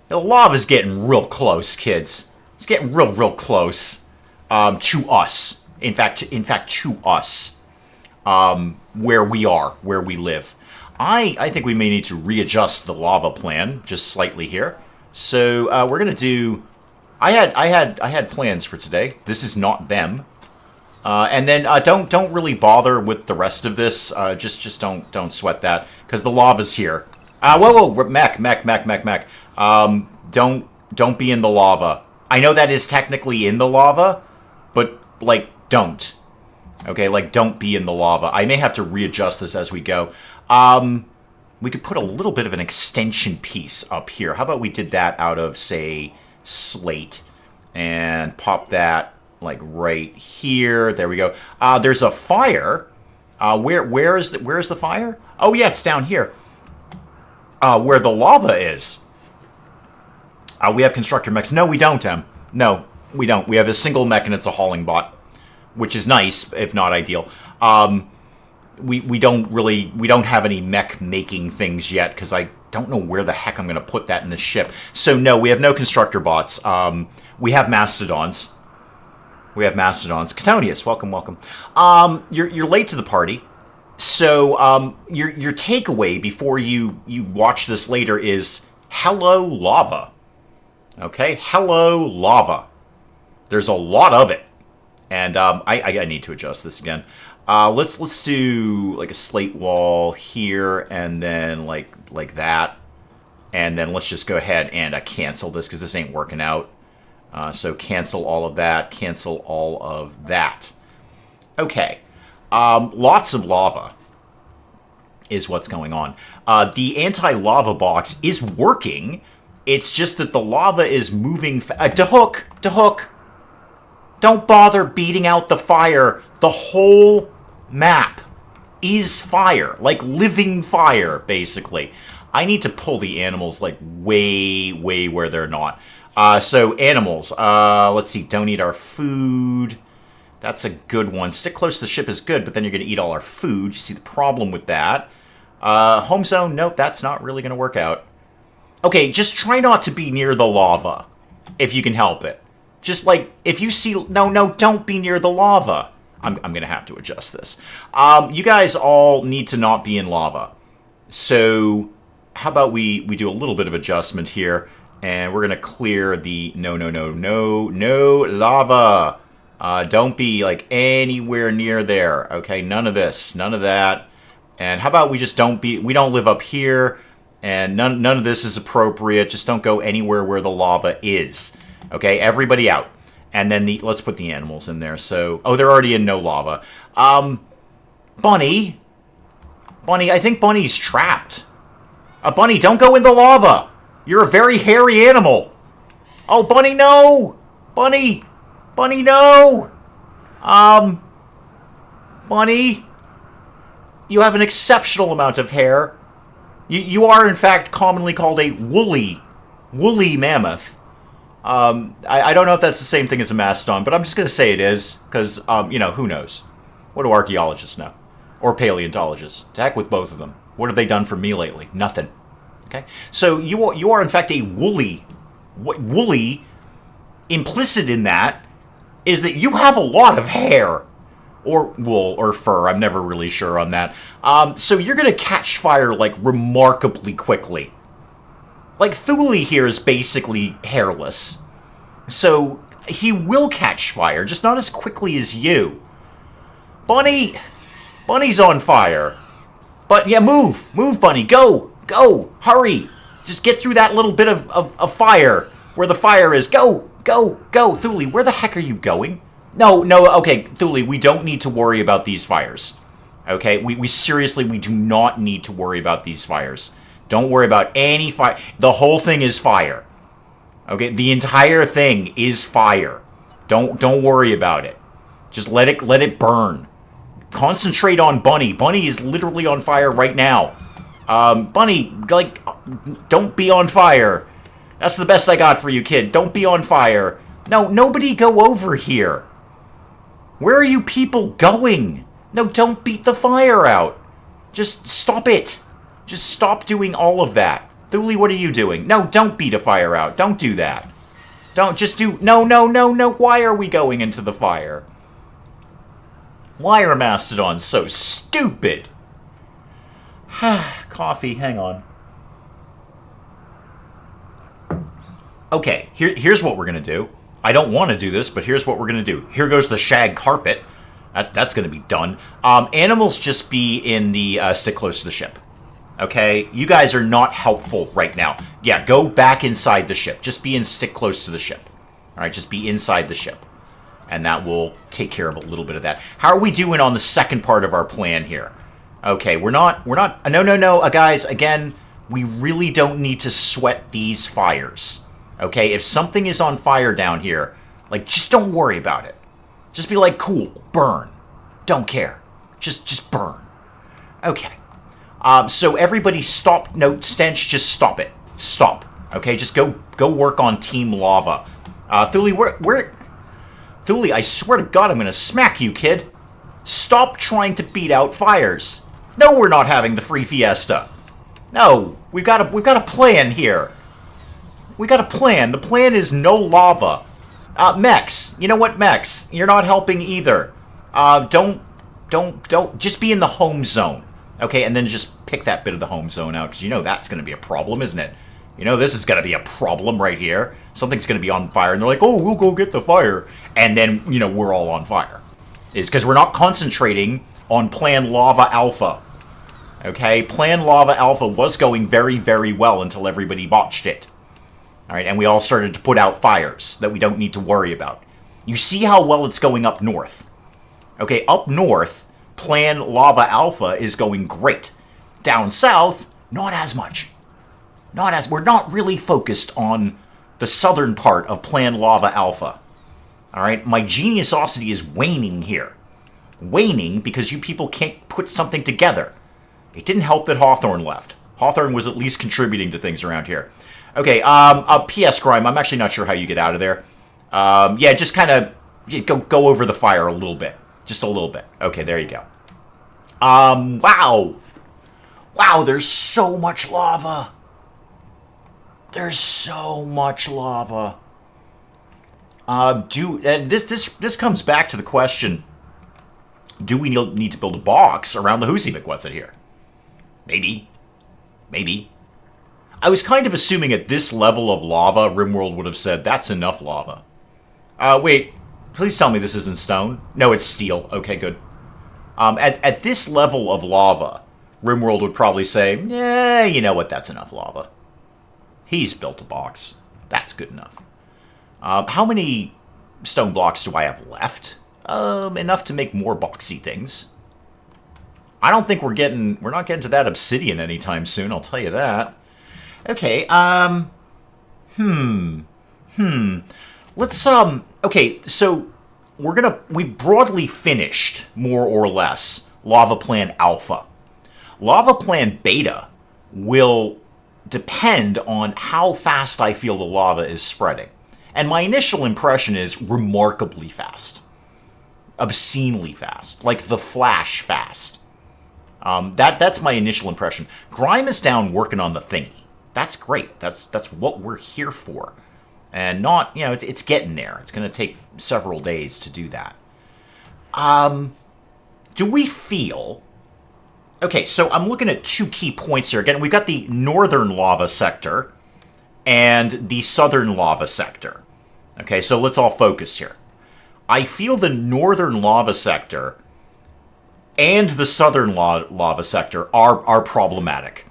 the lava's getting real close, kids. It's getting real close to us. In fact, to us. Where we are, where we live. I think we may need to readjust the lava plan just slightly here. So we're gonna do. I had plans for today. This is not them. And then don't really bother with the rest of this. Just don't sweat that, because the lava's here. Whoa, mech. Don't be in the lava. I know that is technically in the lava, but like don't. Okay, like don't be in the lava. I may have to readjust this as we go. We could put a little bit of an extension piece up here. How about we did that out of, say, slate, and pop that like right here. There we go. There's a fire. Where is the fire? Oh yeah, it's down here. Where the lava is. We have constructor mechs. No, we don't, Em. No, we don't. We have a single mech and it's a hauling bot, which is nice, if not ideal. We don't have any mech making things yet, because I don't know where the heck I'm going to put that in the ship. So no, we have no constructor bots. We have mastodons. Catonius, welcome. You're late to the party. So your takeaway before you watch this later is hello lava. Okay, hello lava. There's a lot of it, and I need to adjust this again. Let's do like a slate wall here, and then like that, and then let's just go ahead and cancel this, because this ain't working out. So cancel all of that. Cancel all of that. Okay. Lots of lava is what's going on. The anti-lava box is working. It's just that the lava is moving... Dahook! Don't bother beating out the fire. The whole map is fire. Like living fire, basically. I need to pull the animals like way where they're not. So animals. Let's see. Don't eat our food. That's a good one. Stick close to the ship is good, but then you're going to eat all our food. You see the problem with that. Home zone. Nope, that's not really going to work out. Okay, just try not to be near the lava, if you can help it. Just like, if you see... No, don't be near the lava. I'm going to have to adjust this. You guys all need to not be in lava. So, how about we do a little bit of adjustment here, and we're going to clear the no lava. Don't be like anywhere near there. Okay, none of this, none of that. And how about we just we don't live up here, and none of this is appropriate. Just don't go anywhere where the lava is. Okay, everybody out. And then let's put the animals in there. So, oh, they're already in no lava. Bunny, I think Bunny's trapped. Bunny, don't go in the lava. You're a very hairy animal. Oh, Bunny, no. Bunny, no. Bunny, you have an exceptional amount of hair. You are, in fact, commonly called a woolly mammoth. I don't know if that's the same thing as a mastodon, but I'm just going to say it is, because, who knows? What do archaeologists know? Or paleontologists? To heck with both of them. What have they done for me lately? Nothing. Okay? So you are in fact, a woolly. Woolly, implicit in that, is that you have a lot of hair. Or wool, or fur, I'm never really sure on that. So you're going to catch fire, like, remarkably quickly. Like, Thule here is basically hairless. So, he will catch fire, just not as quickly as you. Bunny's on fire. But, yeah, move, Bunny, go, hurry. Just get through that little bit of fire, where the fire is. Go, Thule, where the heck are you going? No, okay, Thule, we don't need to worry about these fires. Okay, we seriously, we do not need to worry about these fires. Don't worry about any fire. The whole thing is fire. Okay, the entire thing is fire. Don't worry about it. Just let it burn. Concentrate on Bunny. Bunny is literally on fire right now. Bunny, like, don't be on fire. That's the best I got for you, kid. Don't be on fire. No, nobody go over here. Where are you people going? No, don't beat the fire out. Just stop it. Just stop doing all of that. Thule, what are you doing? No, don't beat a fire out. Don't do that. Don't just do... No. Why are we going into the fire? Why are mastodons so stupid? Coffee, hang on. Okay, here's what we're going to do. I don't want to do this, but here's what we're going to do. Here goes the shag carpet. That's going to be done. Animals just be in the... stick close to the ship. Okay? You guys are not helpful right now. Yeah, go back inside the ship. Just stick close to the ship. Alright, just be inside the ship. And that will take care of a little bit of that. How are we doing on the second part of our plan here? Okay, we're not... No, guys, again, we really don't need to sweat these fires. Okay, if something is on fire down here, like, just don't worry about it. Just be like, cool, burn. Don't care. Just burn. Okay. So everybody stop. No, stench, just stop it. Stop. Okay, just go work on Team Lava. Thule, where... Thule, I swear to God, I'm going to smack you, kid. Stop trying to beat out fires. No, we're not having the free fiesta. No, we've got a plan here. We got a plan. The plan is no lava. Mex, you know what, Mex? You're not helping either. Don't, just be in the home zone. Okay, and then just pick that bit of the home zone out, because you know that's going to be a problem, isn't it? You know this is going to be a problem right here. Something's going to be on fire, and they're like, oh, we'll go get the fire. And then, you know, we're all on fire. It's because we're not concentrating on Plan Lava Alpha. Okay, Plan Lava Alpha was going very, very well until everybody botched it. Alright, and we all started to put out fires that we don't need to worry about. You see how well it's going up north. Okay, up north, Plan Lava Alpha is going great. Down south, not as much. We're not really focused on the southern part of Plan Lava Alpha. Alright, my geniusosity is waning here. Waning because you people can't put something together. It didn't help that Hawthorne left. Hawthorne was at least contributing to things around here. Okay, P.S. Grime, I'm actually not sure how you get out of there. Yeah, just kind of go over the fire a little bit. Just a little bit. Okay, there you go. Wow. Wow, there's so much lava. There's so much lava. And this comes back to the question, do we need to build a box around the Husivik? What's it here? Maybe. I was kind of assuming at this level of lava, RimWorld would have said, that's enough lava. Wait, please tell me this isn't stone. No, it's steel. Okay, good. At this level of lava, RimWorld would probably say, yeah, you know what, that's enough lava. He's built a box. That's good enough. How many stone blocks do I have left? Enough to make more boxy things. I don't think we're not getting to that obsidian anytime soon, I'll tell you that. Okay, let's, okay, so we've broadly finished, more or less, Lava Plan Alpha. Lava Plan Beta will depend on how fast I feel the lava is spreading. And my initial impression is remarkably fast. Obscenely fast. Like the Flash fast. That's my initial impression. Grime is down working on the thingy. That's great. That's what we're here for. And not, you know, it's getting there. It's going to take several days to do that. Do we feel... Okay, so I'm looking at 2 key points here. Again, we've got the northern lava sector and the southern lava sector. Okay, so let's all focus here. I feel the northern lava sector and the southern lava sector are problematic.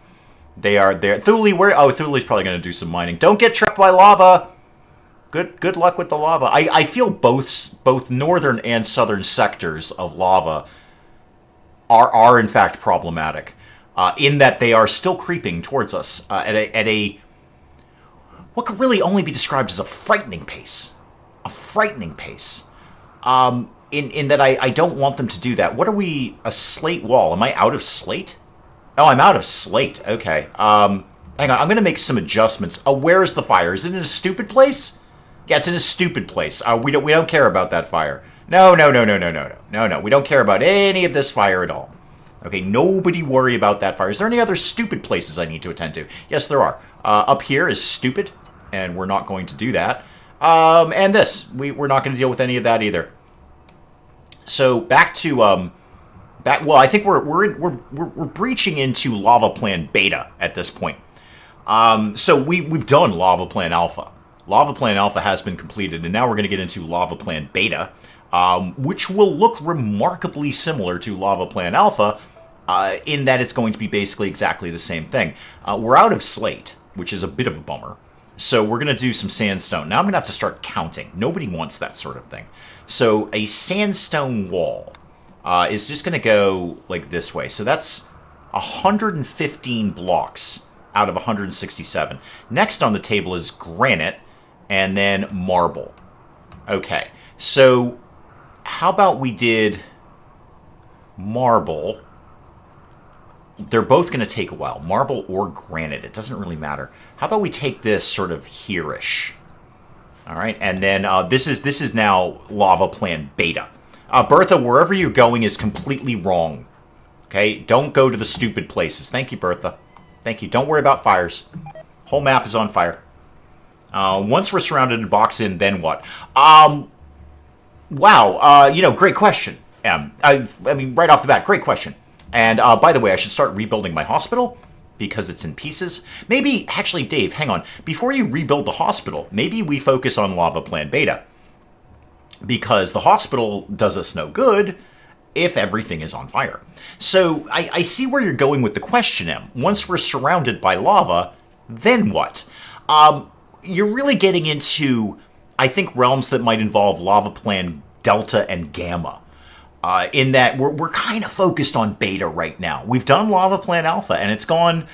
They are there. Thule, where? Oh, Thule's probably going to do some mining. Don't get trapped by lava. Good luck with the lava. I feel both northern and southern sectors of lava are in fact problematic, in that they are still creeping towards us at a what could really only be described as a frightening pace. A frightening pace. In that I don't want them to do that. What are we? A slate wall. Am I out of slate? Oh, I'm out of slate. Okay. Hang on. I'm going to make some adjustments. Oh, where is the fire? Is it in a stupid place? Yeah, it's in a stupid place. We don't care about that fire. No. We don't care about any of this fire at all. Okay, nobody worry about that fire. Is there any other stupid places I need to attend to? Yes, there are. Up here is stupid, and we're not going to do that. And this. We're not going to deal with any of that either. So, back to... well, I think we're breaching into Lava Plan Beta at this point. So we've done Lava Plan Alpha. Lava Plan Alpha has been completed, and now we're going to get into Lava Plan Beta, which will look remarkably similar to Lava Plan Alpha, in that it's going to be basically exactly the same thing. We're out of slate, which is a bit of a bummer. So we're going to do some sandstone. Now I'm going to have to start counting. Nobody wants that sort of thing. So a sandstone wall is just going to go like this way. So that's 115 blocks out of 167. Next on the table is granite and then marble. Okay, so how about we did marble? They're both going to take a while. Marble or granite, it doesn't really matter. How about we take this sort of here-ish? All right, and then this is now Lava Plan Beta. Bertha, wherever you're going is completely wrong. Okay, don't go to the stupid places. Thank you, Bertha. Thank you. Don't worry about fires. Whole map is on fire. Once we're surrounded and boxed in, then what? Wow. Great question. I mean, right off the bat, great question. And by the way, I should start rebuilding my hospital because it's in pieces. Maybe, actually, Dave, hang on. Before you rebuild the hospital, maybe we focus on Lava Plan Beta. Because the hospital does us no good if everything is on fire. So I see where you're going with the question, Em. Once we're surrounded by lava, then what? You're really getting into, I think, realms that might involve Lava Plan Delta and Gamma. In that we're kind of focused on Beta right now. We've done Lava Plan Alpha, and it's gone...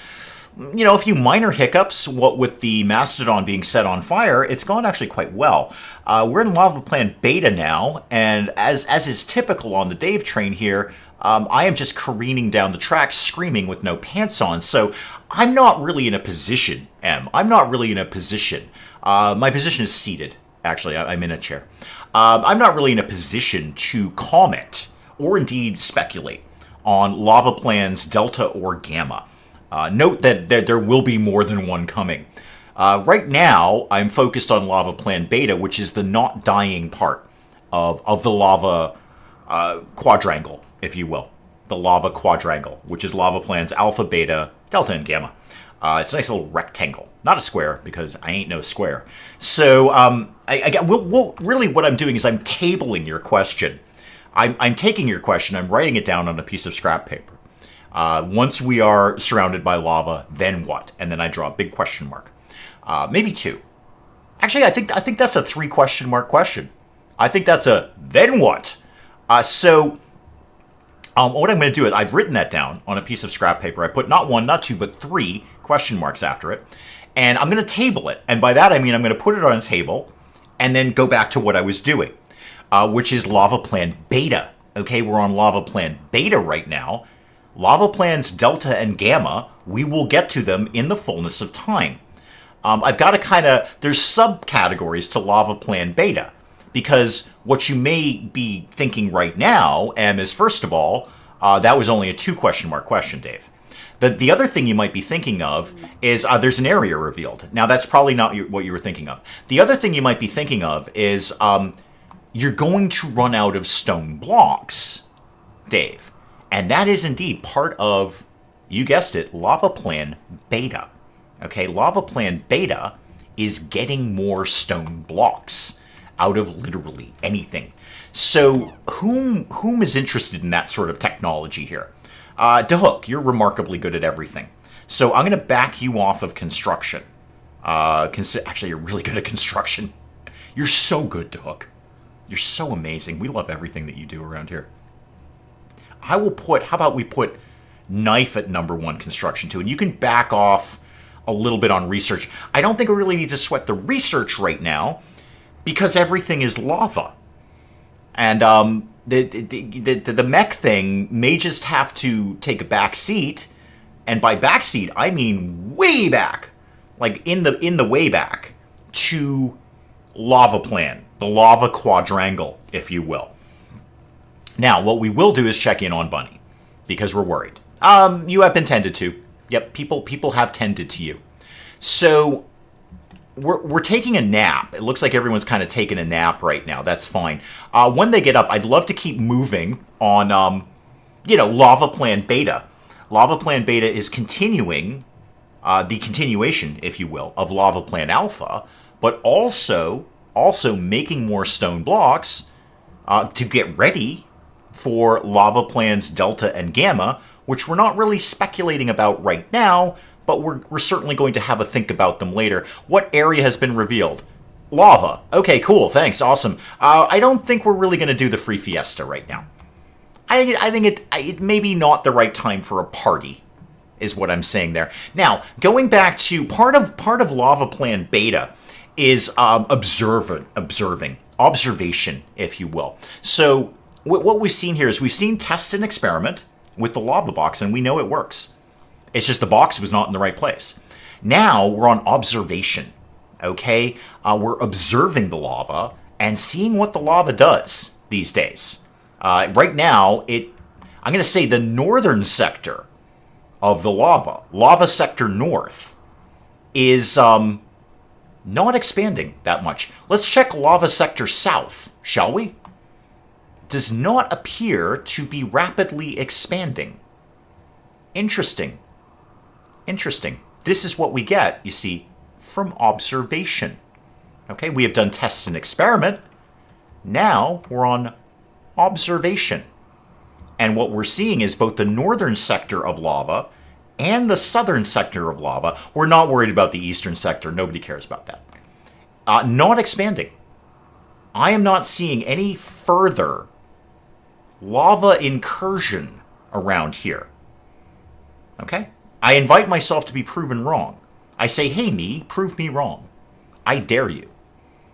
a few minor hiccups, what with the Mastodon being set on fire, it's gone actually quite well. We're in Lava Plan Beta now, and as is typical on the Dave train here, I am just careening down the track, screaming with no pants on, so I'm not really in a position, Em. I'm not really in a position. My position is seated, actually. I'm in a chair. I'm not really in a position to comment, or indeed speculate, on Lava Plans Delta or Gamma. Note that there will be more than one coming. Right now, I'm focused on Lava Plan Beta, which is the not dying part of the lava quadrangle, if you will. The lava quadrangle, which is Lava Plans Alpha, Beta, Delta, and Gamma. It's a nice little rectangle, not a square, because I ain't no square. So really what I'm doing is I'm tabling your question. I'm taking your question, I'm writing it down on a piece of scrap paper. Once we are surrounded by lava, then what? And then I draw a big question mark. Maybe 2. Actually, I think that's a 3 question mark question. I think that's a then what? So what I'm going to do is I've written that down on a piece of scrap paper. I put not 1, not 2, but 3 question marks after it. And I'm going to table it. And by that, I mean I'm going to put it on a table and then go back to what I was doing, which is lava plan beta. Okay, we're on lava plan beta right now. Lava plans delta and gamma, we will get to them in the fullness of time. I've got to there's subcategories to lava plan beta. Because what you may be thinking right now, Em, is first of all, that was only a 2 question mark question, Dave. The other thing you might be thinking of is there's an area revealed. Now, that's probably not what you were thinking of. The other thing you might be thinking of is you're going to run out of stone blocks, Dave. And that is indeed part of, you guessed it, lava plan beta. Okay, lava plan beta is getting more stone blocks out of literally anything. So whom is interested in that sort of technology here? DeHook, you're remarkably good at everything. So I'm going to back you off of construction. Actually, you're really good at construction. You're so good, DeHook. You're so amazing. We love everything that you do around here. How about we put knife at number 1 construction too, and you can back off a little bit on research. I don't think we really need to sweat the research right now, because everything is lava. And the mech thing may just have to take a back seat. And by back seat, I mean way back. Like in the way back to lava plan. The lava quadrangle, if you will. Now, what we will do is check in on Bunny. Because we're worried. You have been tended to. Yep, people have tended to you. So we're taking a nap. It looks like everyone's kind of taking a nap right now. That's fine. When they get up, I'd love to keep moving on, lava plan beta. Lava plan beta is continuing, the continuation, if you will, of lava plan alpha, but also making more stone blocks to get ready for lava plans delta and gamma, which we're not really speculating about right now, but we're certainly going to have a think about them later. What area has been revealed? Lava. Okay, cool. Thanks. Awesome. I don't think we're really going to do the free fiesta right now. I think it may be not the right time for a party, is what I'm saying there. Now, going back to part of lava plan beta is observation, if you will. So what we've seen here is we've seen test and experiment with the lava box, and we know it works. It's just the box was not in the right place. Now we're on observation, okay? We're observing the lava and seeing what the lava does these days. Right now, I'm going to say the northern sector of the lava sector north, is not expanding that much. Let's check lava sector south, shall we? Does not appear to be rapidly expanding. Interesting. This is what we get, you see, from observation. Okay, we have done test and experiment. Now we're on observation. And what we're seeing is both the northern sector of lava and the southern sector of lava. We're not worried about the eastern sector. Nobody cares about that. Not expanding. I am not seeing any further lava incursion around here. Okay? I invite myself to be proven wrong. I say, hey, me, prove me wrong. I dare you.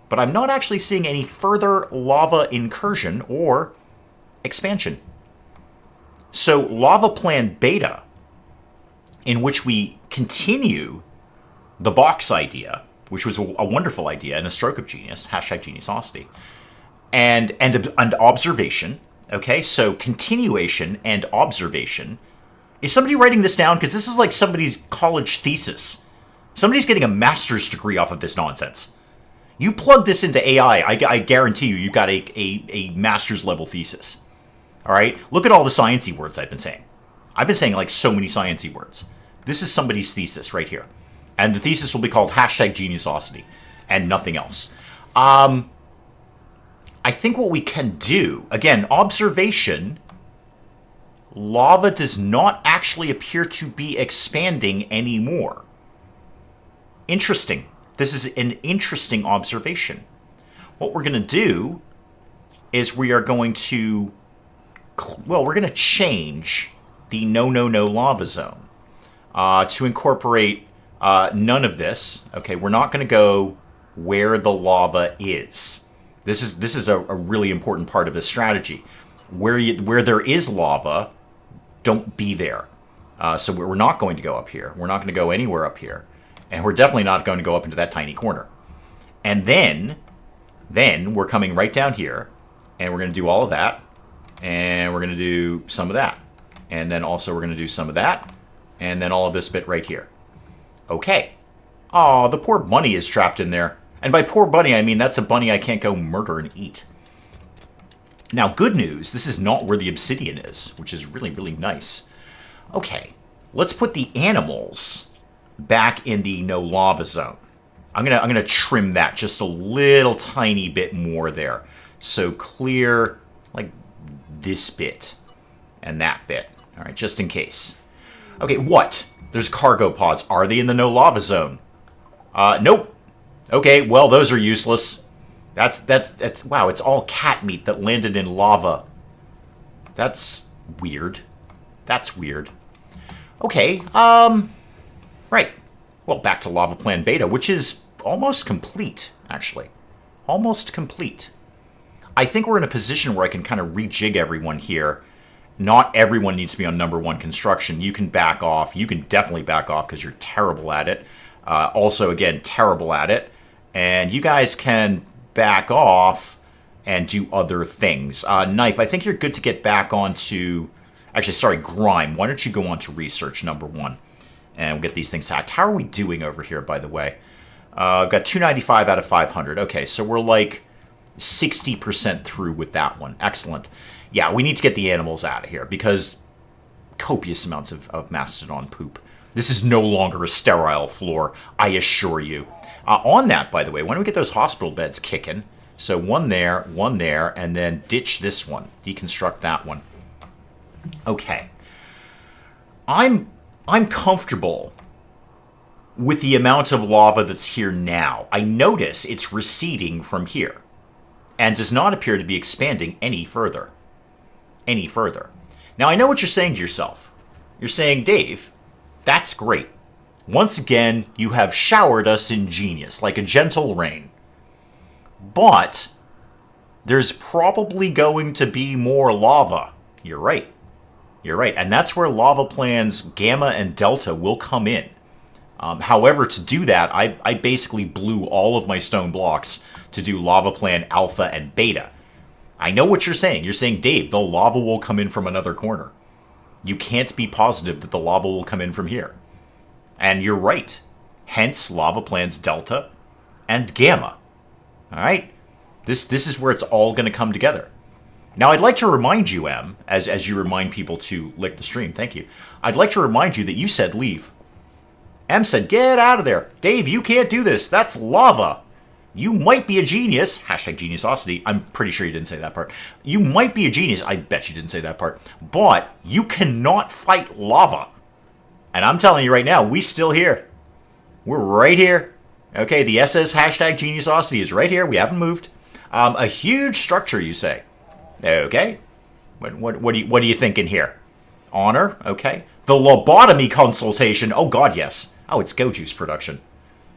But I'm not actually seeing any further lava incursion or expansion. So lava plan beta, in which we continue the box idea, which was a wonderful idea and a stroke of genius, #geniusosity, and observation. Okay, so continuation and observation. Is somebody writing this down? Because this is like somebody's college thesis. Somebody's getting a master's degree off of this nonsense. You plug this into AI, I guarantee you got a master's level thesis. All right? Look at all the sciencey words I've been saying. I've been saying like so many sciencey words. This is somebody's thesis right here. And the thesis will be called #Geniusosity and nothing else. I think what we can do, again, observation, lava does not actually appear to be expanding anymore. Interesting. This is an interesting observation. What we're going to do is we are going to, well, we're going to change the no lava zone to incorporate none of this. Okay, we're not going to go where the lava is. This is a really important part of this strategy. Where there is lava, don't be there. So we're not going to go up here. We're not going to go anywhere up here. And we're definitely not going to go up into that tiny corner. And then we're coming right down here, and we're going to do all of that, and we're going to do some of that. And then also we're going to do some of that, and then all of this bit right here. Okay. Oh, the poor bunny is trapped in there. And by poor bunny, I mean that's a bunny I can't go murder and eat. Now, good news, this is not where the obsidian is, which is really, really nice. Okay, let's put the animals back in the no lava zone. I'm gonna trim that just a little tiny bit more there. So clear like this bit and that bit. All right, just in case. Okay, what? There's cargo pods. Are they in the no lava zone? Nope. Okay, well, those are useless. That's wow, it's all cat meat that landed in lava. That's weird. That's weird. Okay, right. Well, back to Lava Plan Beta, which is almost complete, actually. Almost complete. I think we're in a position where I can kind of rejig everyone here. Not everyone needs to be on #1 construction. You can back off. You can definitely back off because you're terrible at it. Also, again, terrible at it. And you guys can back off and do other things. Knife, I think you're good to get back onto... Actually, sorry, Grime. Why don't you go on to research #1? And we'll get these things hacked. How are we doing over here, by the way? I've got 295 out of 500. Okay, so we're like 60% through with that one. Excellent. Yeah, we need to get the animals out of here because copious amounts of mastodon poop. This is no longer a sterile floor, I assure you. On that, by the way, why don't we get those hospital beds kicking? So one there, and then ditch this one. Deconstruct that one. Okay. I'm comfortable with the amount of lava that's here now. I notice it's receding from here and does not appear to be expanding any further. Any further. Now, I know what you're saying to yourself. You're saying, Dave, that's great. Once again, you have showered us in genius, like a gentle rain. But there's probably going to be more lava. You're right. You're right. And that's where lava plans Gamma and Delta will come in. However, to do that, I basically blew all of my stone blocks to do lava plan Alpha and Beta. I know what you're saying. You're saying, Dave, the lava will come in from another corner. You can't be positive that the lava will come in from here. And you're right. Hence, lava plans Delta and Gamma. All right? This is where it's all going to come together. Now, I'd like to remind you, Em, as you remind people to lick the stream, thank you. I'd like to remind you that you said leave. Em said, get out of there. Dave, you can't do this. That's lava. You might be a genius. #Geniusosity. I'm pretty sure you didn't say that part. You might be a genius. I bet you didn't say that part. But you cannot fight lava. And I'm telling you right now, we still here. We're right here. Okay, the SS #Geniusosity is right here. We haven't moved. A huge structure, you say. Okay. What are you thinking here? Honor? Okay. The lobotomy consultation. Oh, God, yes. Oh, it's Go-Juice production.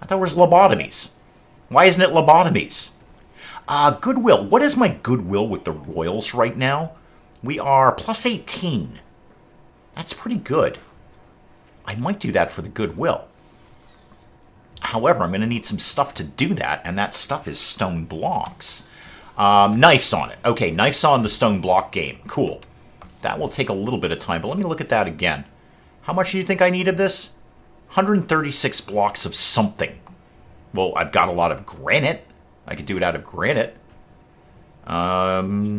I thought it was lobotomies. Why isn't it lobotomies? Goodwill. What is my goodwill with the Royals right now? We are plus 18. That's pretty good. I might do that for the goodwill. However, I'm going to need some stuff to do that, and that stuff is stone blocks. Knife's on it. Okay, knife's on the stone block game. Cool. That will take a little bit of time, but let me look at that again. How much do you think I need of this? 136 blocks of something. Well, I've got a lot of granite. I could do it out of granite.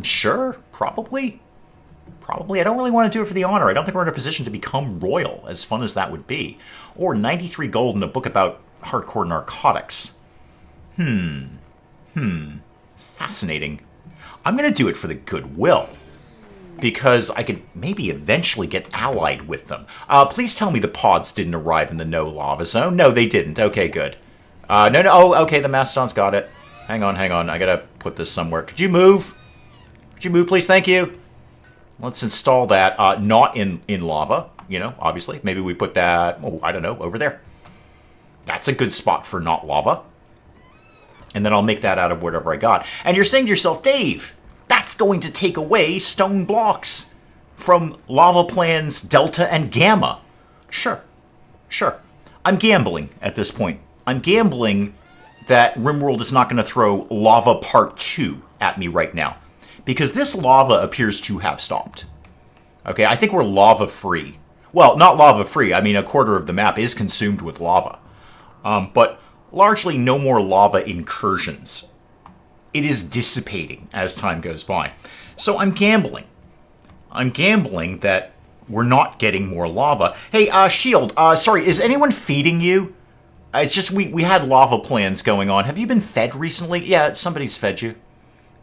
Sure, probably. Probably. I don't really want to do it for the honor. I don't think we're in a position to become royal, as fun as that would be. Or 93 gold in a book about hardcore narcotics. Fascinating. I'm going to do it for the goodwill, because I could maybe eventually get allied with them. Please tell me the pods didn't arrive in the no lava zone. No, they didn't. Okay, good. No. Oh, okay, the Mastodon's got it. Hang on. I got to put this somewhere. Could you move? Could you move, please? Thank you. Let's install that. Not in lava, obviously. Maybe we put that, I don't know, over there. That's a good spot for not lava. And then I'll make that out of whatever I got. And you're saying to yourself, Dave, that's going to take away stone blocks from lava plans Delta and Gamma. Sure. I'm gambling at this point. I'm gambling that RimWorld is not going to throw Lava Part 2 at me right now, because this lava appears to have stopped. Okay, I think we're lava-free. Well, not lava-free. I mean, a quarter of the map is consumed with lava. But largely no more lava incursions. It is dissipating as time goes by. So I'm gambling. I'm gambling that we're not getting more lava. Hey, Shield, sorry, is anyone feeding you? It's just we had lava plans going on. Have you been fed recently? Yeah, somebody's fed you.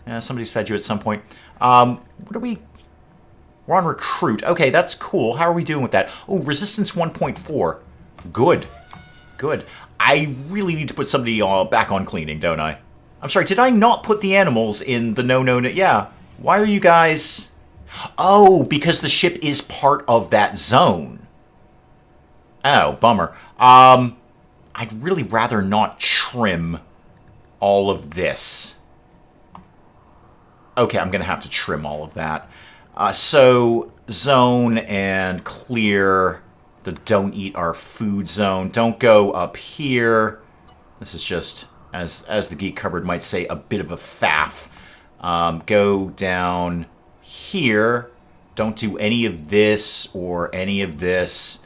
Yeah, somebody's fed you at some point. What are we... We're on recruit. Okay, that's cool. How are we doing with that? Oh, resistance 1.4. Good. I really need to put somebody back on cleaning, don't I? I'm sorry, did I not put the animals in the no? Yeah. Why are you guys... Oh, because the ship is part of that zone. Oh, bummer. I'd really rather not trim all of this. Okay, I'm going to have to trim all of that. So, zone and clear the don't eat our food zone. Don't go up here. This is just, as the Geek Cupboard might say, a bit of a faff. Go down here. Don't do any of this or any of this.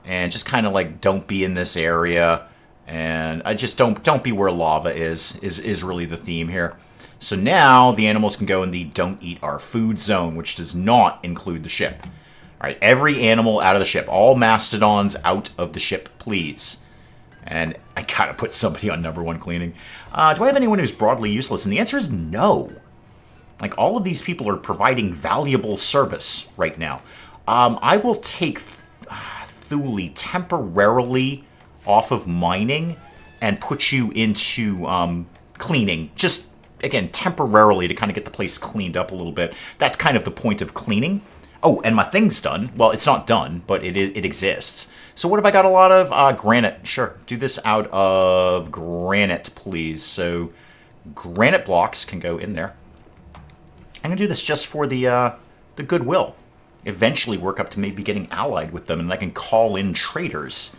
And just kind of like don't be in this area. And I just don't be where lava is really the theme here. So now the animals can go in the don't eat our food zone, which does not include the ship. All right, every animal out of the ship. All mastodons out of the ship, please. And I gotta put somebody on #1 cleaning. Do I have anyone who's broadly useless? And the answer is no. Like, all of these people are providing valuable service right now. I will take Thule temporarily off of mining and put you into cleaning. Just, again, temporarily to kind of get the place cleaned up a little bit. That's kind of the point of cleaning. Oh, and my thing's done. Well, it's not done, but it exists. So what have I got a lot of? Granite. Sure. Do this out of granite, please. So granite blocks can go in there. I'm going to do this just for the goodwill. Eventually work up to maybe getting allied with them, and I can call in traders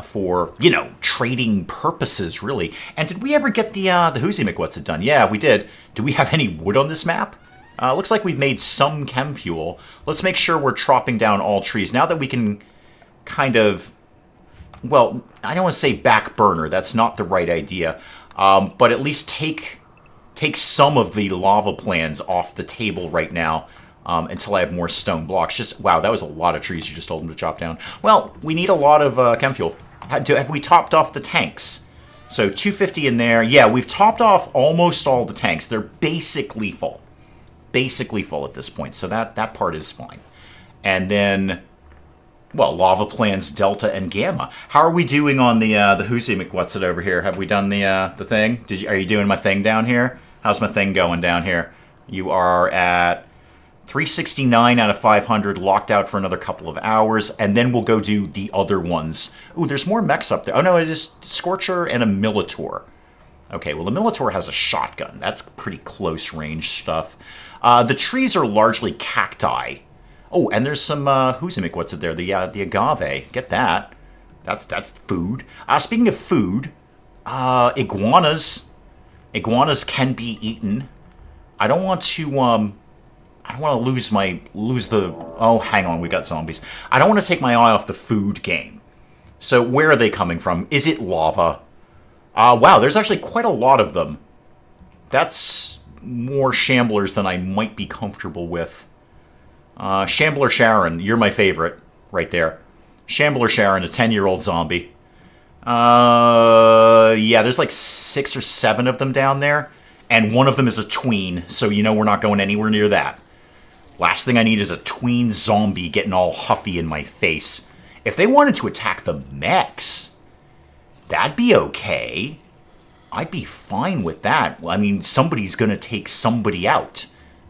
for, trading purposes, really. And did we ever get the Whoosy McWhat's-It done? Yeah, we did. Do we have any wood on this map? Looks like we've made some chem fuel. Let's make sure we're chopping down all trees. Now that we can kind of, well, I don't want to say back burner. That's not the right idea. But at least take some of the lava plans off the table right now until I have more stone blocks. Wow, that was a lot of trees you just told them to chop down. Well, we need a lot of chem fuel. Have we topped off the tanks? So 250 in there. Yeah, we've topped off almost all the tanks. They're basically full. Basically full at this point, so that part is fine. And then, well, lava plans Delta and Gamma. How are we doing on the Whoosy McWhat's-It over here? Have we done the thing? Are you doing my thing down here? How's my thing going down here? You are at 369 out of 500, locked out for another couple of hours, and then we'll go do the other ones. Ooh, there's more mechs up there. Oh no, it is Scorcher and a Militor. Okay, well, the Militor has a shotgun. That's pretty close range stuff. The trees are largely cacti. Oh, and there's some Whoosy McWhat's-It there, the agave. Get that. That's food. Speaking of food, iguanas. Iguanas can be eaten. I don't want to lose the. Oh, hang on, we got zombies. I don't want to take my eye off the food game. So where are they coming from? Is it lava? Wow, there's actually quite a lot of them. That's more shamblers than I might be comfortable with. Shambler Sharon, you're my favorite. Right there. Shambler Sharon, a 10-year-old zombie. Yeah, there's like 6 or 7 of them down there. And one of them is a tween, so you know we're not going anywhere near that. Last thing I need is a tween zombie getting all huffy in my face. If they wanted to attack the mechs, that'd be okay. I'd be fine with that. I mean, somebody's going to take somebody out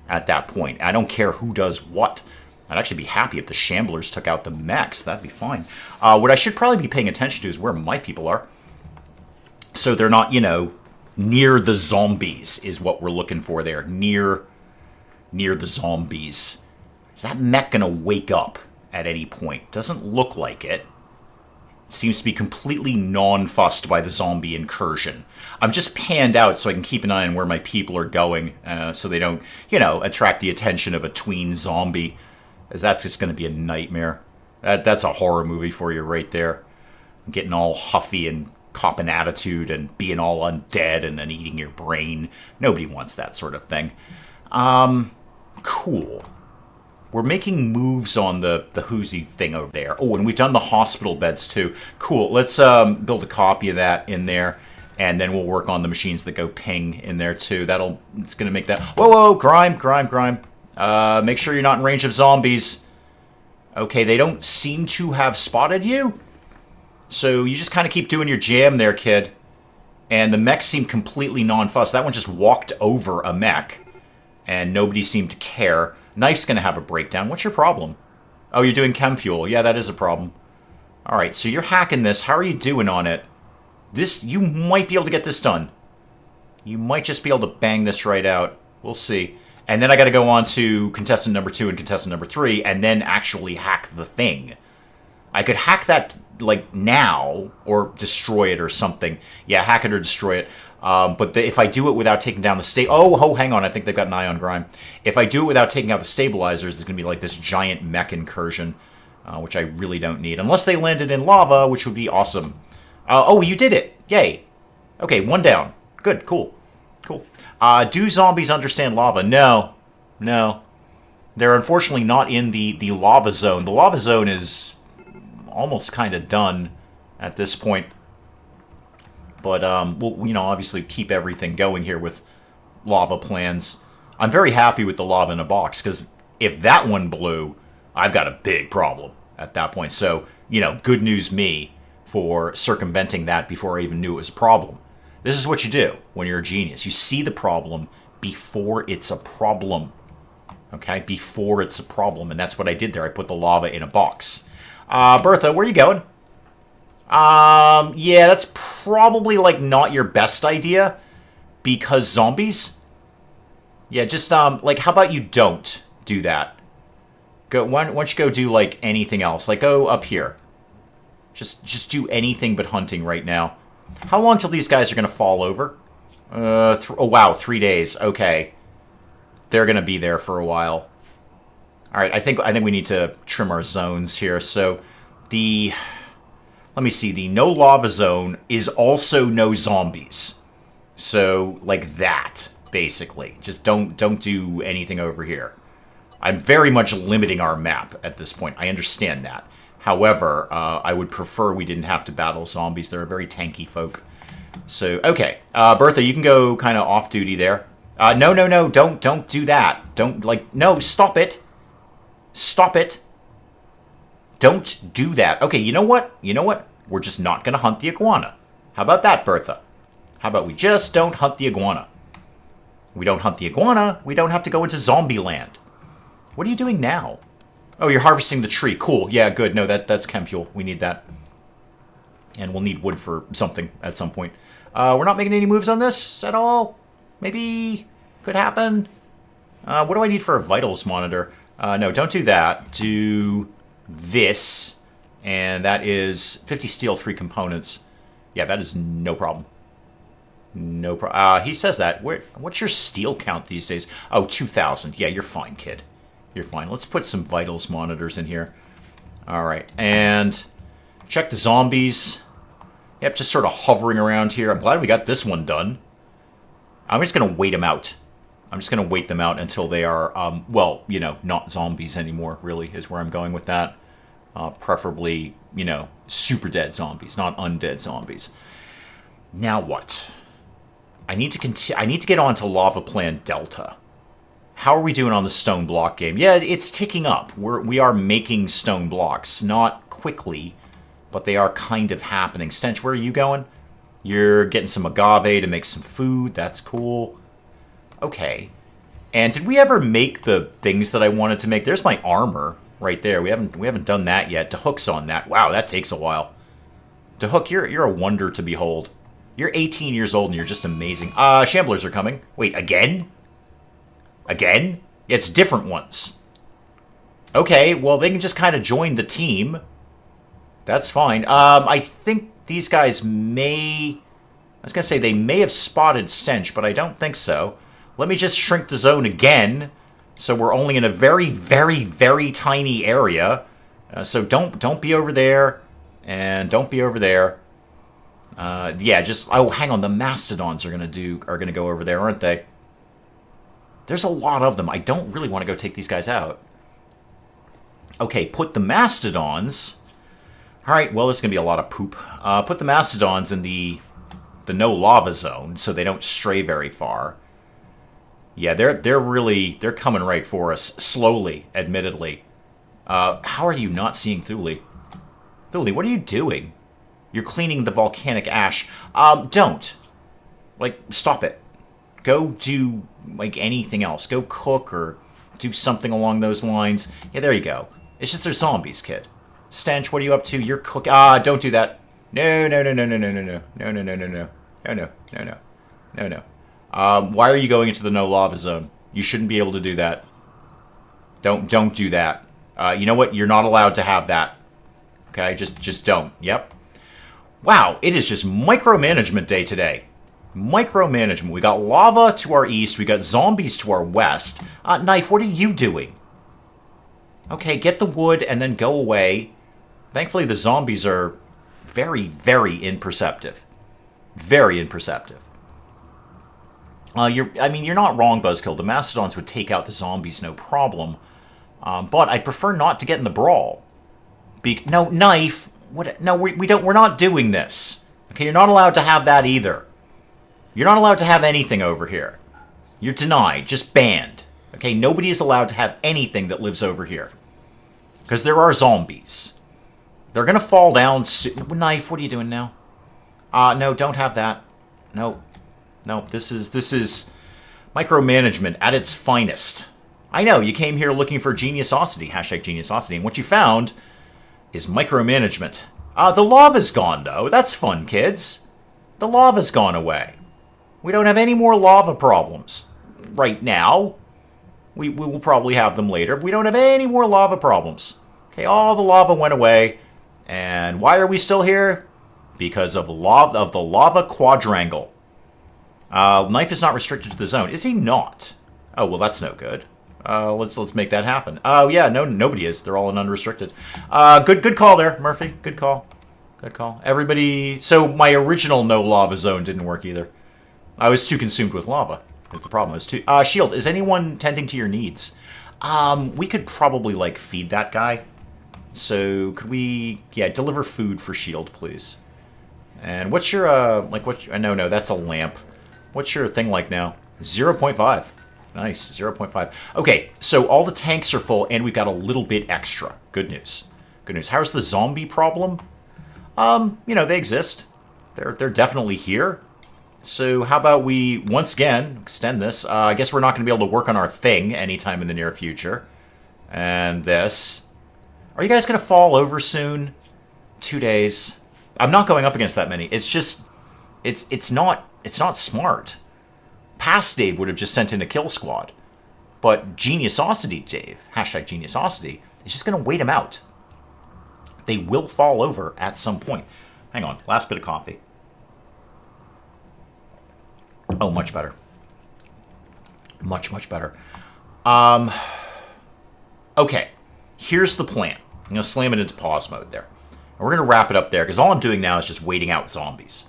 at that point. I don't care who does what. I'd actually be happy if the Shamblers took out the mechs. That'd be fine. What I should probably be paying attention to is where my people are. So they're not, you know, near the zombies is what we're looking for there. Near the zombies. Is that mech going to wake up at any point? Doesn't look like it. Seems to be completely non-fussed by the zombie incursion. I'm just panned out so I can keep an eye on where my people are going so they don't, you know, attract the attention of a tween zombie. As that's just going to be a nightmare. That's a horror movie for you right there. Getting all huffy and copping attitude and being all undead and then eating your brain. Nobody wants that sort of thing. Cool. We're making moves on the Whoozy thing over there. Oh, and we've done the hospital beds too. Cool. Let's build a copy of that in there. And then we'll work on the machines that go ping in there too. It's going to make that... Whoa, grime. Make sure you're not in range of zombies. Okay, they don't seem to have spotted you. So you just kind of keep doing your jam there, kid. And the mechs seem completely non-fussed. That one just walked over a mech. And nobody seemed to care. Knife's going to have a breakdown. What's your problem? Oh, you're doing chem fuel. Yeah, that is a problem. Alright, so you're hacking this. How are you doing on it? You might be able to get this done. You might just be able to bang this right out. We'll see. And then I got to go on to contestant number 2 and contestant number 3, and then actually hack the thing. I could hack that, like, now, or destroy it or something. Yeah, hack it or destroy it. But if I do it without taking down the Oh, hang on, I think they've got an eye on grime. If I do it without taking out the stabilizers, there's going to be, like, this giant mech incursion, which I really don't need. Unless they landed in lava, which would be awesome. Oh, you did it. Yay. Okay, 1 down. Good, cool. Do zombies understand lava? No. They're unfortunately not in the lava zone. The lava zone is almost kind of done at this point. But we'll, you know, obviously keep everything going here with lava plans. I'm very happy with the lava in a box, because if that one blew, I've got a big problem at that point. So, you know, good news me for circumventing that before I even knew it was a problem. This is what you do when you're a genius. You see the problem before it's a problem. Okay? Before it's a problem. And that's what I did there. I put the lava in a box. Bertha, where are you going? Yeah, that's probably, like, not your best idea. Because zombies? Yeah, just, like, how about you don't do that? Why don't you go do, like, anything else? Like, go up here. Just do anything but hunting right now. How long till these guys are going to fall over? Oh, wow, 3 days. Okay. They're going to be there for a while. All right, I think we need to trim our zones here. So, let me see. The no lava zone is also no zombies. So, like that, basically. Just don't do anything over here. I'm very much limiting our map at this point. I understand that. However, I would prefer we didn't have to battle zombies. They're a very tanky folk. So, okay. Bertha, you can go kind of off-duty there. No. Don't do that. Don't, like, no, stop it. Stop it. Don't do that. Okay, you know what? We're just not going to hunt the iguana. How about that, Bertha? How about we just don't hunt the iguana? We don't hunt the iguana, we don't have to go into zombie land. What are you doing now? Oh, you're harvesting the tree. Cool. Yeah, good. No, that's chem fuel. We need that. And we'll need wood for something at some point. We're not making any moves on this at all. Maybe could happen. What do I need for a vitals monitor? No, don't do that. Do this. And that is 50 steel, 3 components. Yeah, that is no problem. No problem. He says that. What's your steel count these days? Oh, 2,000. Yeah, you're fine, kid. You're fine. Let's put some vitals monitors in here. All right. And check the zombies. Yep, just sort of hovering around here. I'm glad we got this one done. I'm just going to wait them out. I'm just going to wait them out until they are, well, not zombies anymore, really, is where I'm going with that. Preferably, super dead zombies, not undead zombies. Now what? I need to get on to Lava Plan Delta. How are we doing on the stone block game? Yeah, it's ticking up. We are making stone blocks. Not quickly, but they are kind of happening. Stench, where are you going? You're getting some agave to make some food. That's cool. Okay. And did we ever make the things that I wanted to make? There's my armor right there. We haven't done that yet. DeHook's on that. Wow, that takes a while. DeHook, you're a wonder to behold. You're 18 years old and you're just amazing. Shamblers are coming. Wait, again? Again? It's different ones. Okay, well, they can just kind of join the team. That's fine. I think these guys may... I was going to say they may have spotted Stench, but I don't think so. Let me just shrink the zone again, so we're only in a very, very, very tiny area. So don't be over there, and don't be over there. Yeah, just... Oh, hang on. The Mastodons are gonna go over there, aren't they? There's a lot of them. I don't really want to go take these guys out. Okay, put the Mastodons... Alright, well, there's going to be a lot of poop. Put the Mastodons in the no lava zone, so they don't stray very far. Yeah, they're coming right for us. Slowly, admittedly. How are you not seeing Thule? Thule, what are you doing? You're cleaning the volcanic ash. Don't. Stop it. Go do, anything else. Go cook or do something along those lines. Yeah, there you go. It's just they're zombies, kid. Stench, what are you up to? You're cooking. Don't do that. No. Why are you going into the no lava zone? You shouldn't be able to do that. Don't do that. You know what? You're not allowed to have that. Okay, just don't. Yep. Wow, it is just micromanagement day today. Micromanagement. We got lava to our east. We got zombies to our west. Knife, what are you doing? Okay, get the wood and then go away. Thankfully, the zombies are very, very imperceptive. Very imperceptive. You're not wrong, Buzzkill. The Mastodons would take out the zombies, no problem. But I prefer not to get in the brawl. No, Knife. What? No, we don't. We're not doing this. Okay, you're not allowed to have that either. You're not allowed to have anything over here. You're denied. Just banned. Okay, nobody is allowed to have anything that lives over here. Because there are zombies. They're going to fall down soon. Knife, what are you doing now? No, don't have that. No. No, this is micromanagement at its finest. I know, you came here looking for geniusosity. Hashtag geniusosity. And what you found is micromanagement. The lava's gone, though. That's fun, kids. The lava's gone away. We don't have any more lava problems right now. We will probably have them later. But we don't have any more lava problems. Okay, all the lava went away. And why are we still here? Because of the lava quadrangle. Knife is not restricted to the zone. Is he not? Oh, well, that's no good. Let's make that happen. Oh, yeah, no, nobody is. They're all in unrestricted. Good call there, Murphy. Good call. Good call. Everybody... So my original no lava zone didn't work either. I was too consumed with lava. That's the problem. I was too... Shield, is anyone tending to your needs? We could probably, feed that guy. So, could we... Yeah, deliver food for Shield, please. And what's your, No, that's a lamp. What's your thing like now? 0.5. Nice, 0.5. Okay, so all the tanks are full, and we've got a little bit extra. Good news. Good news. How's the zombie problem? They exist. They're definitely here. So how about we, once again, extend this. I guess we're not going to be able to work on our thing anytime in the near future. And this. Are you guys going to fall over soon? 2 days. I'm not going up against that many. It's just, it's not smart. Past Dave would have just sent in a kill squad. But Geniusosity Dave, hashtag Geniusosity, is just going to wait him out. They will fall over at some point. Hang on, last bit of coffee. Oh, much better. Much, much better. Okay, here's the plan. I'm going to slam it into pause mode there. And we're going to wrap it up there, because all I'm doing now is just waiting out zombies.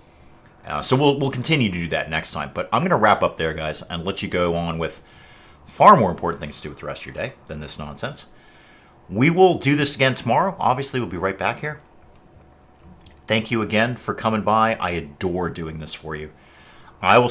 So we'll continue to do that next time. But I'm going to wrap up there, guys, and let you go on with far more important things to do with the rest of your day than this nonsense. We will do this again tomorrow. Obviously, we'll be right back here. Thank you again for coming by. I adore doing this for you. I will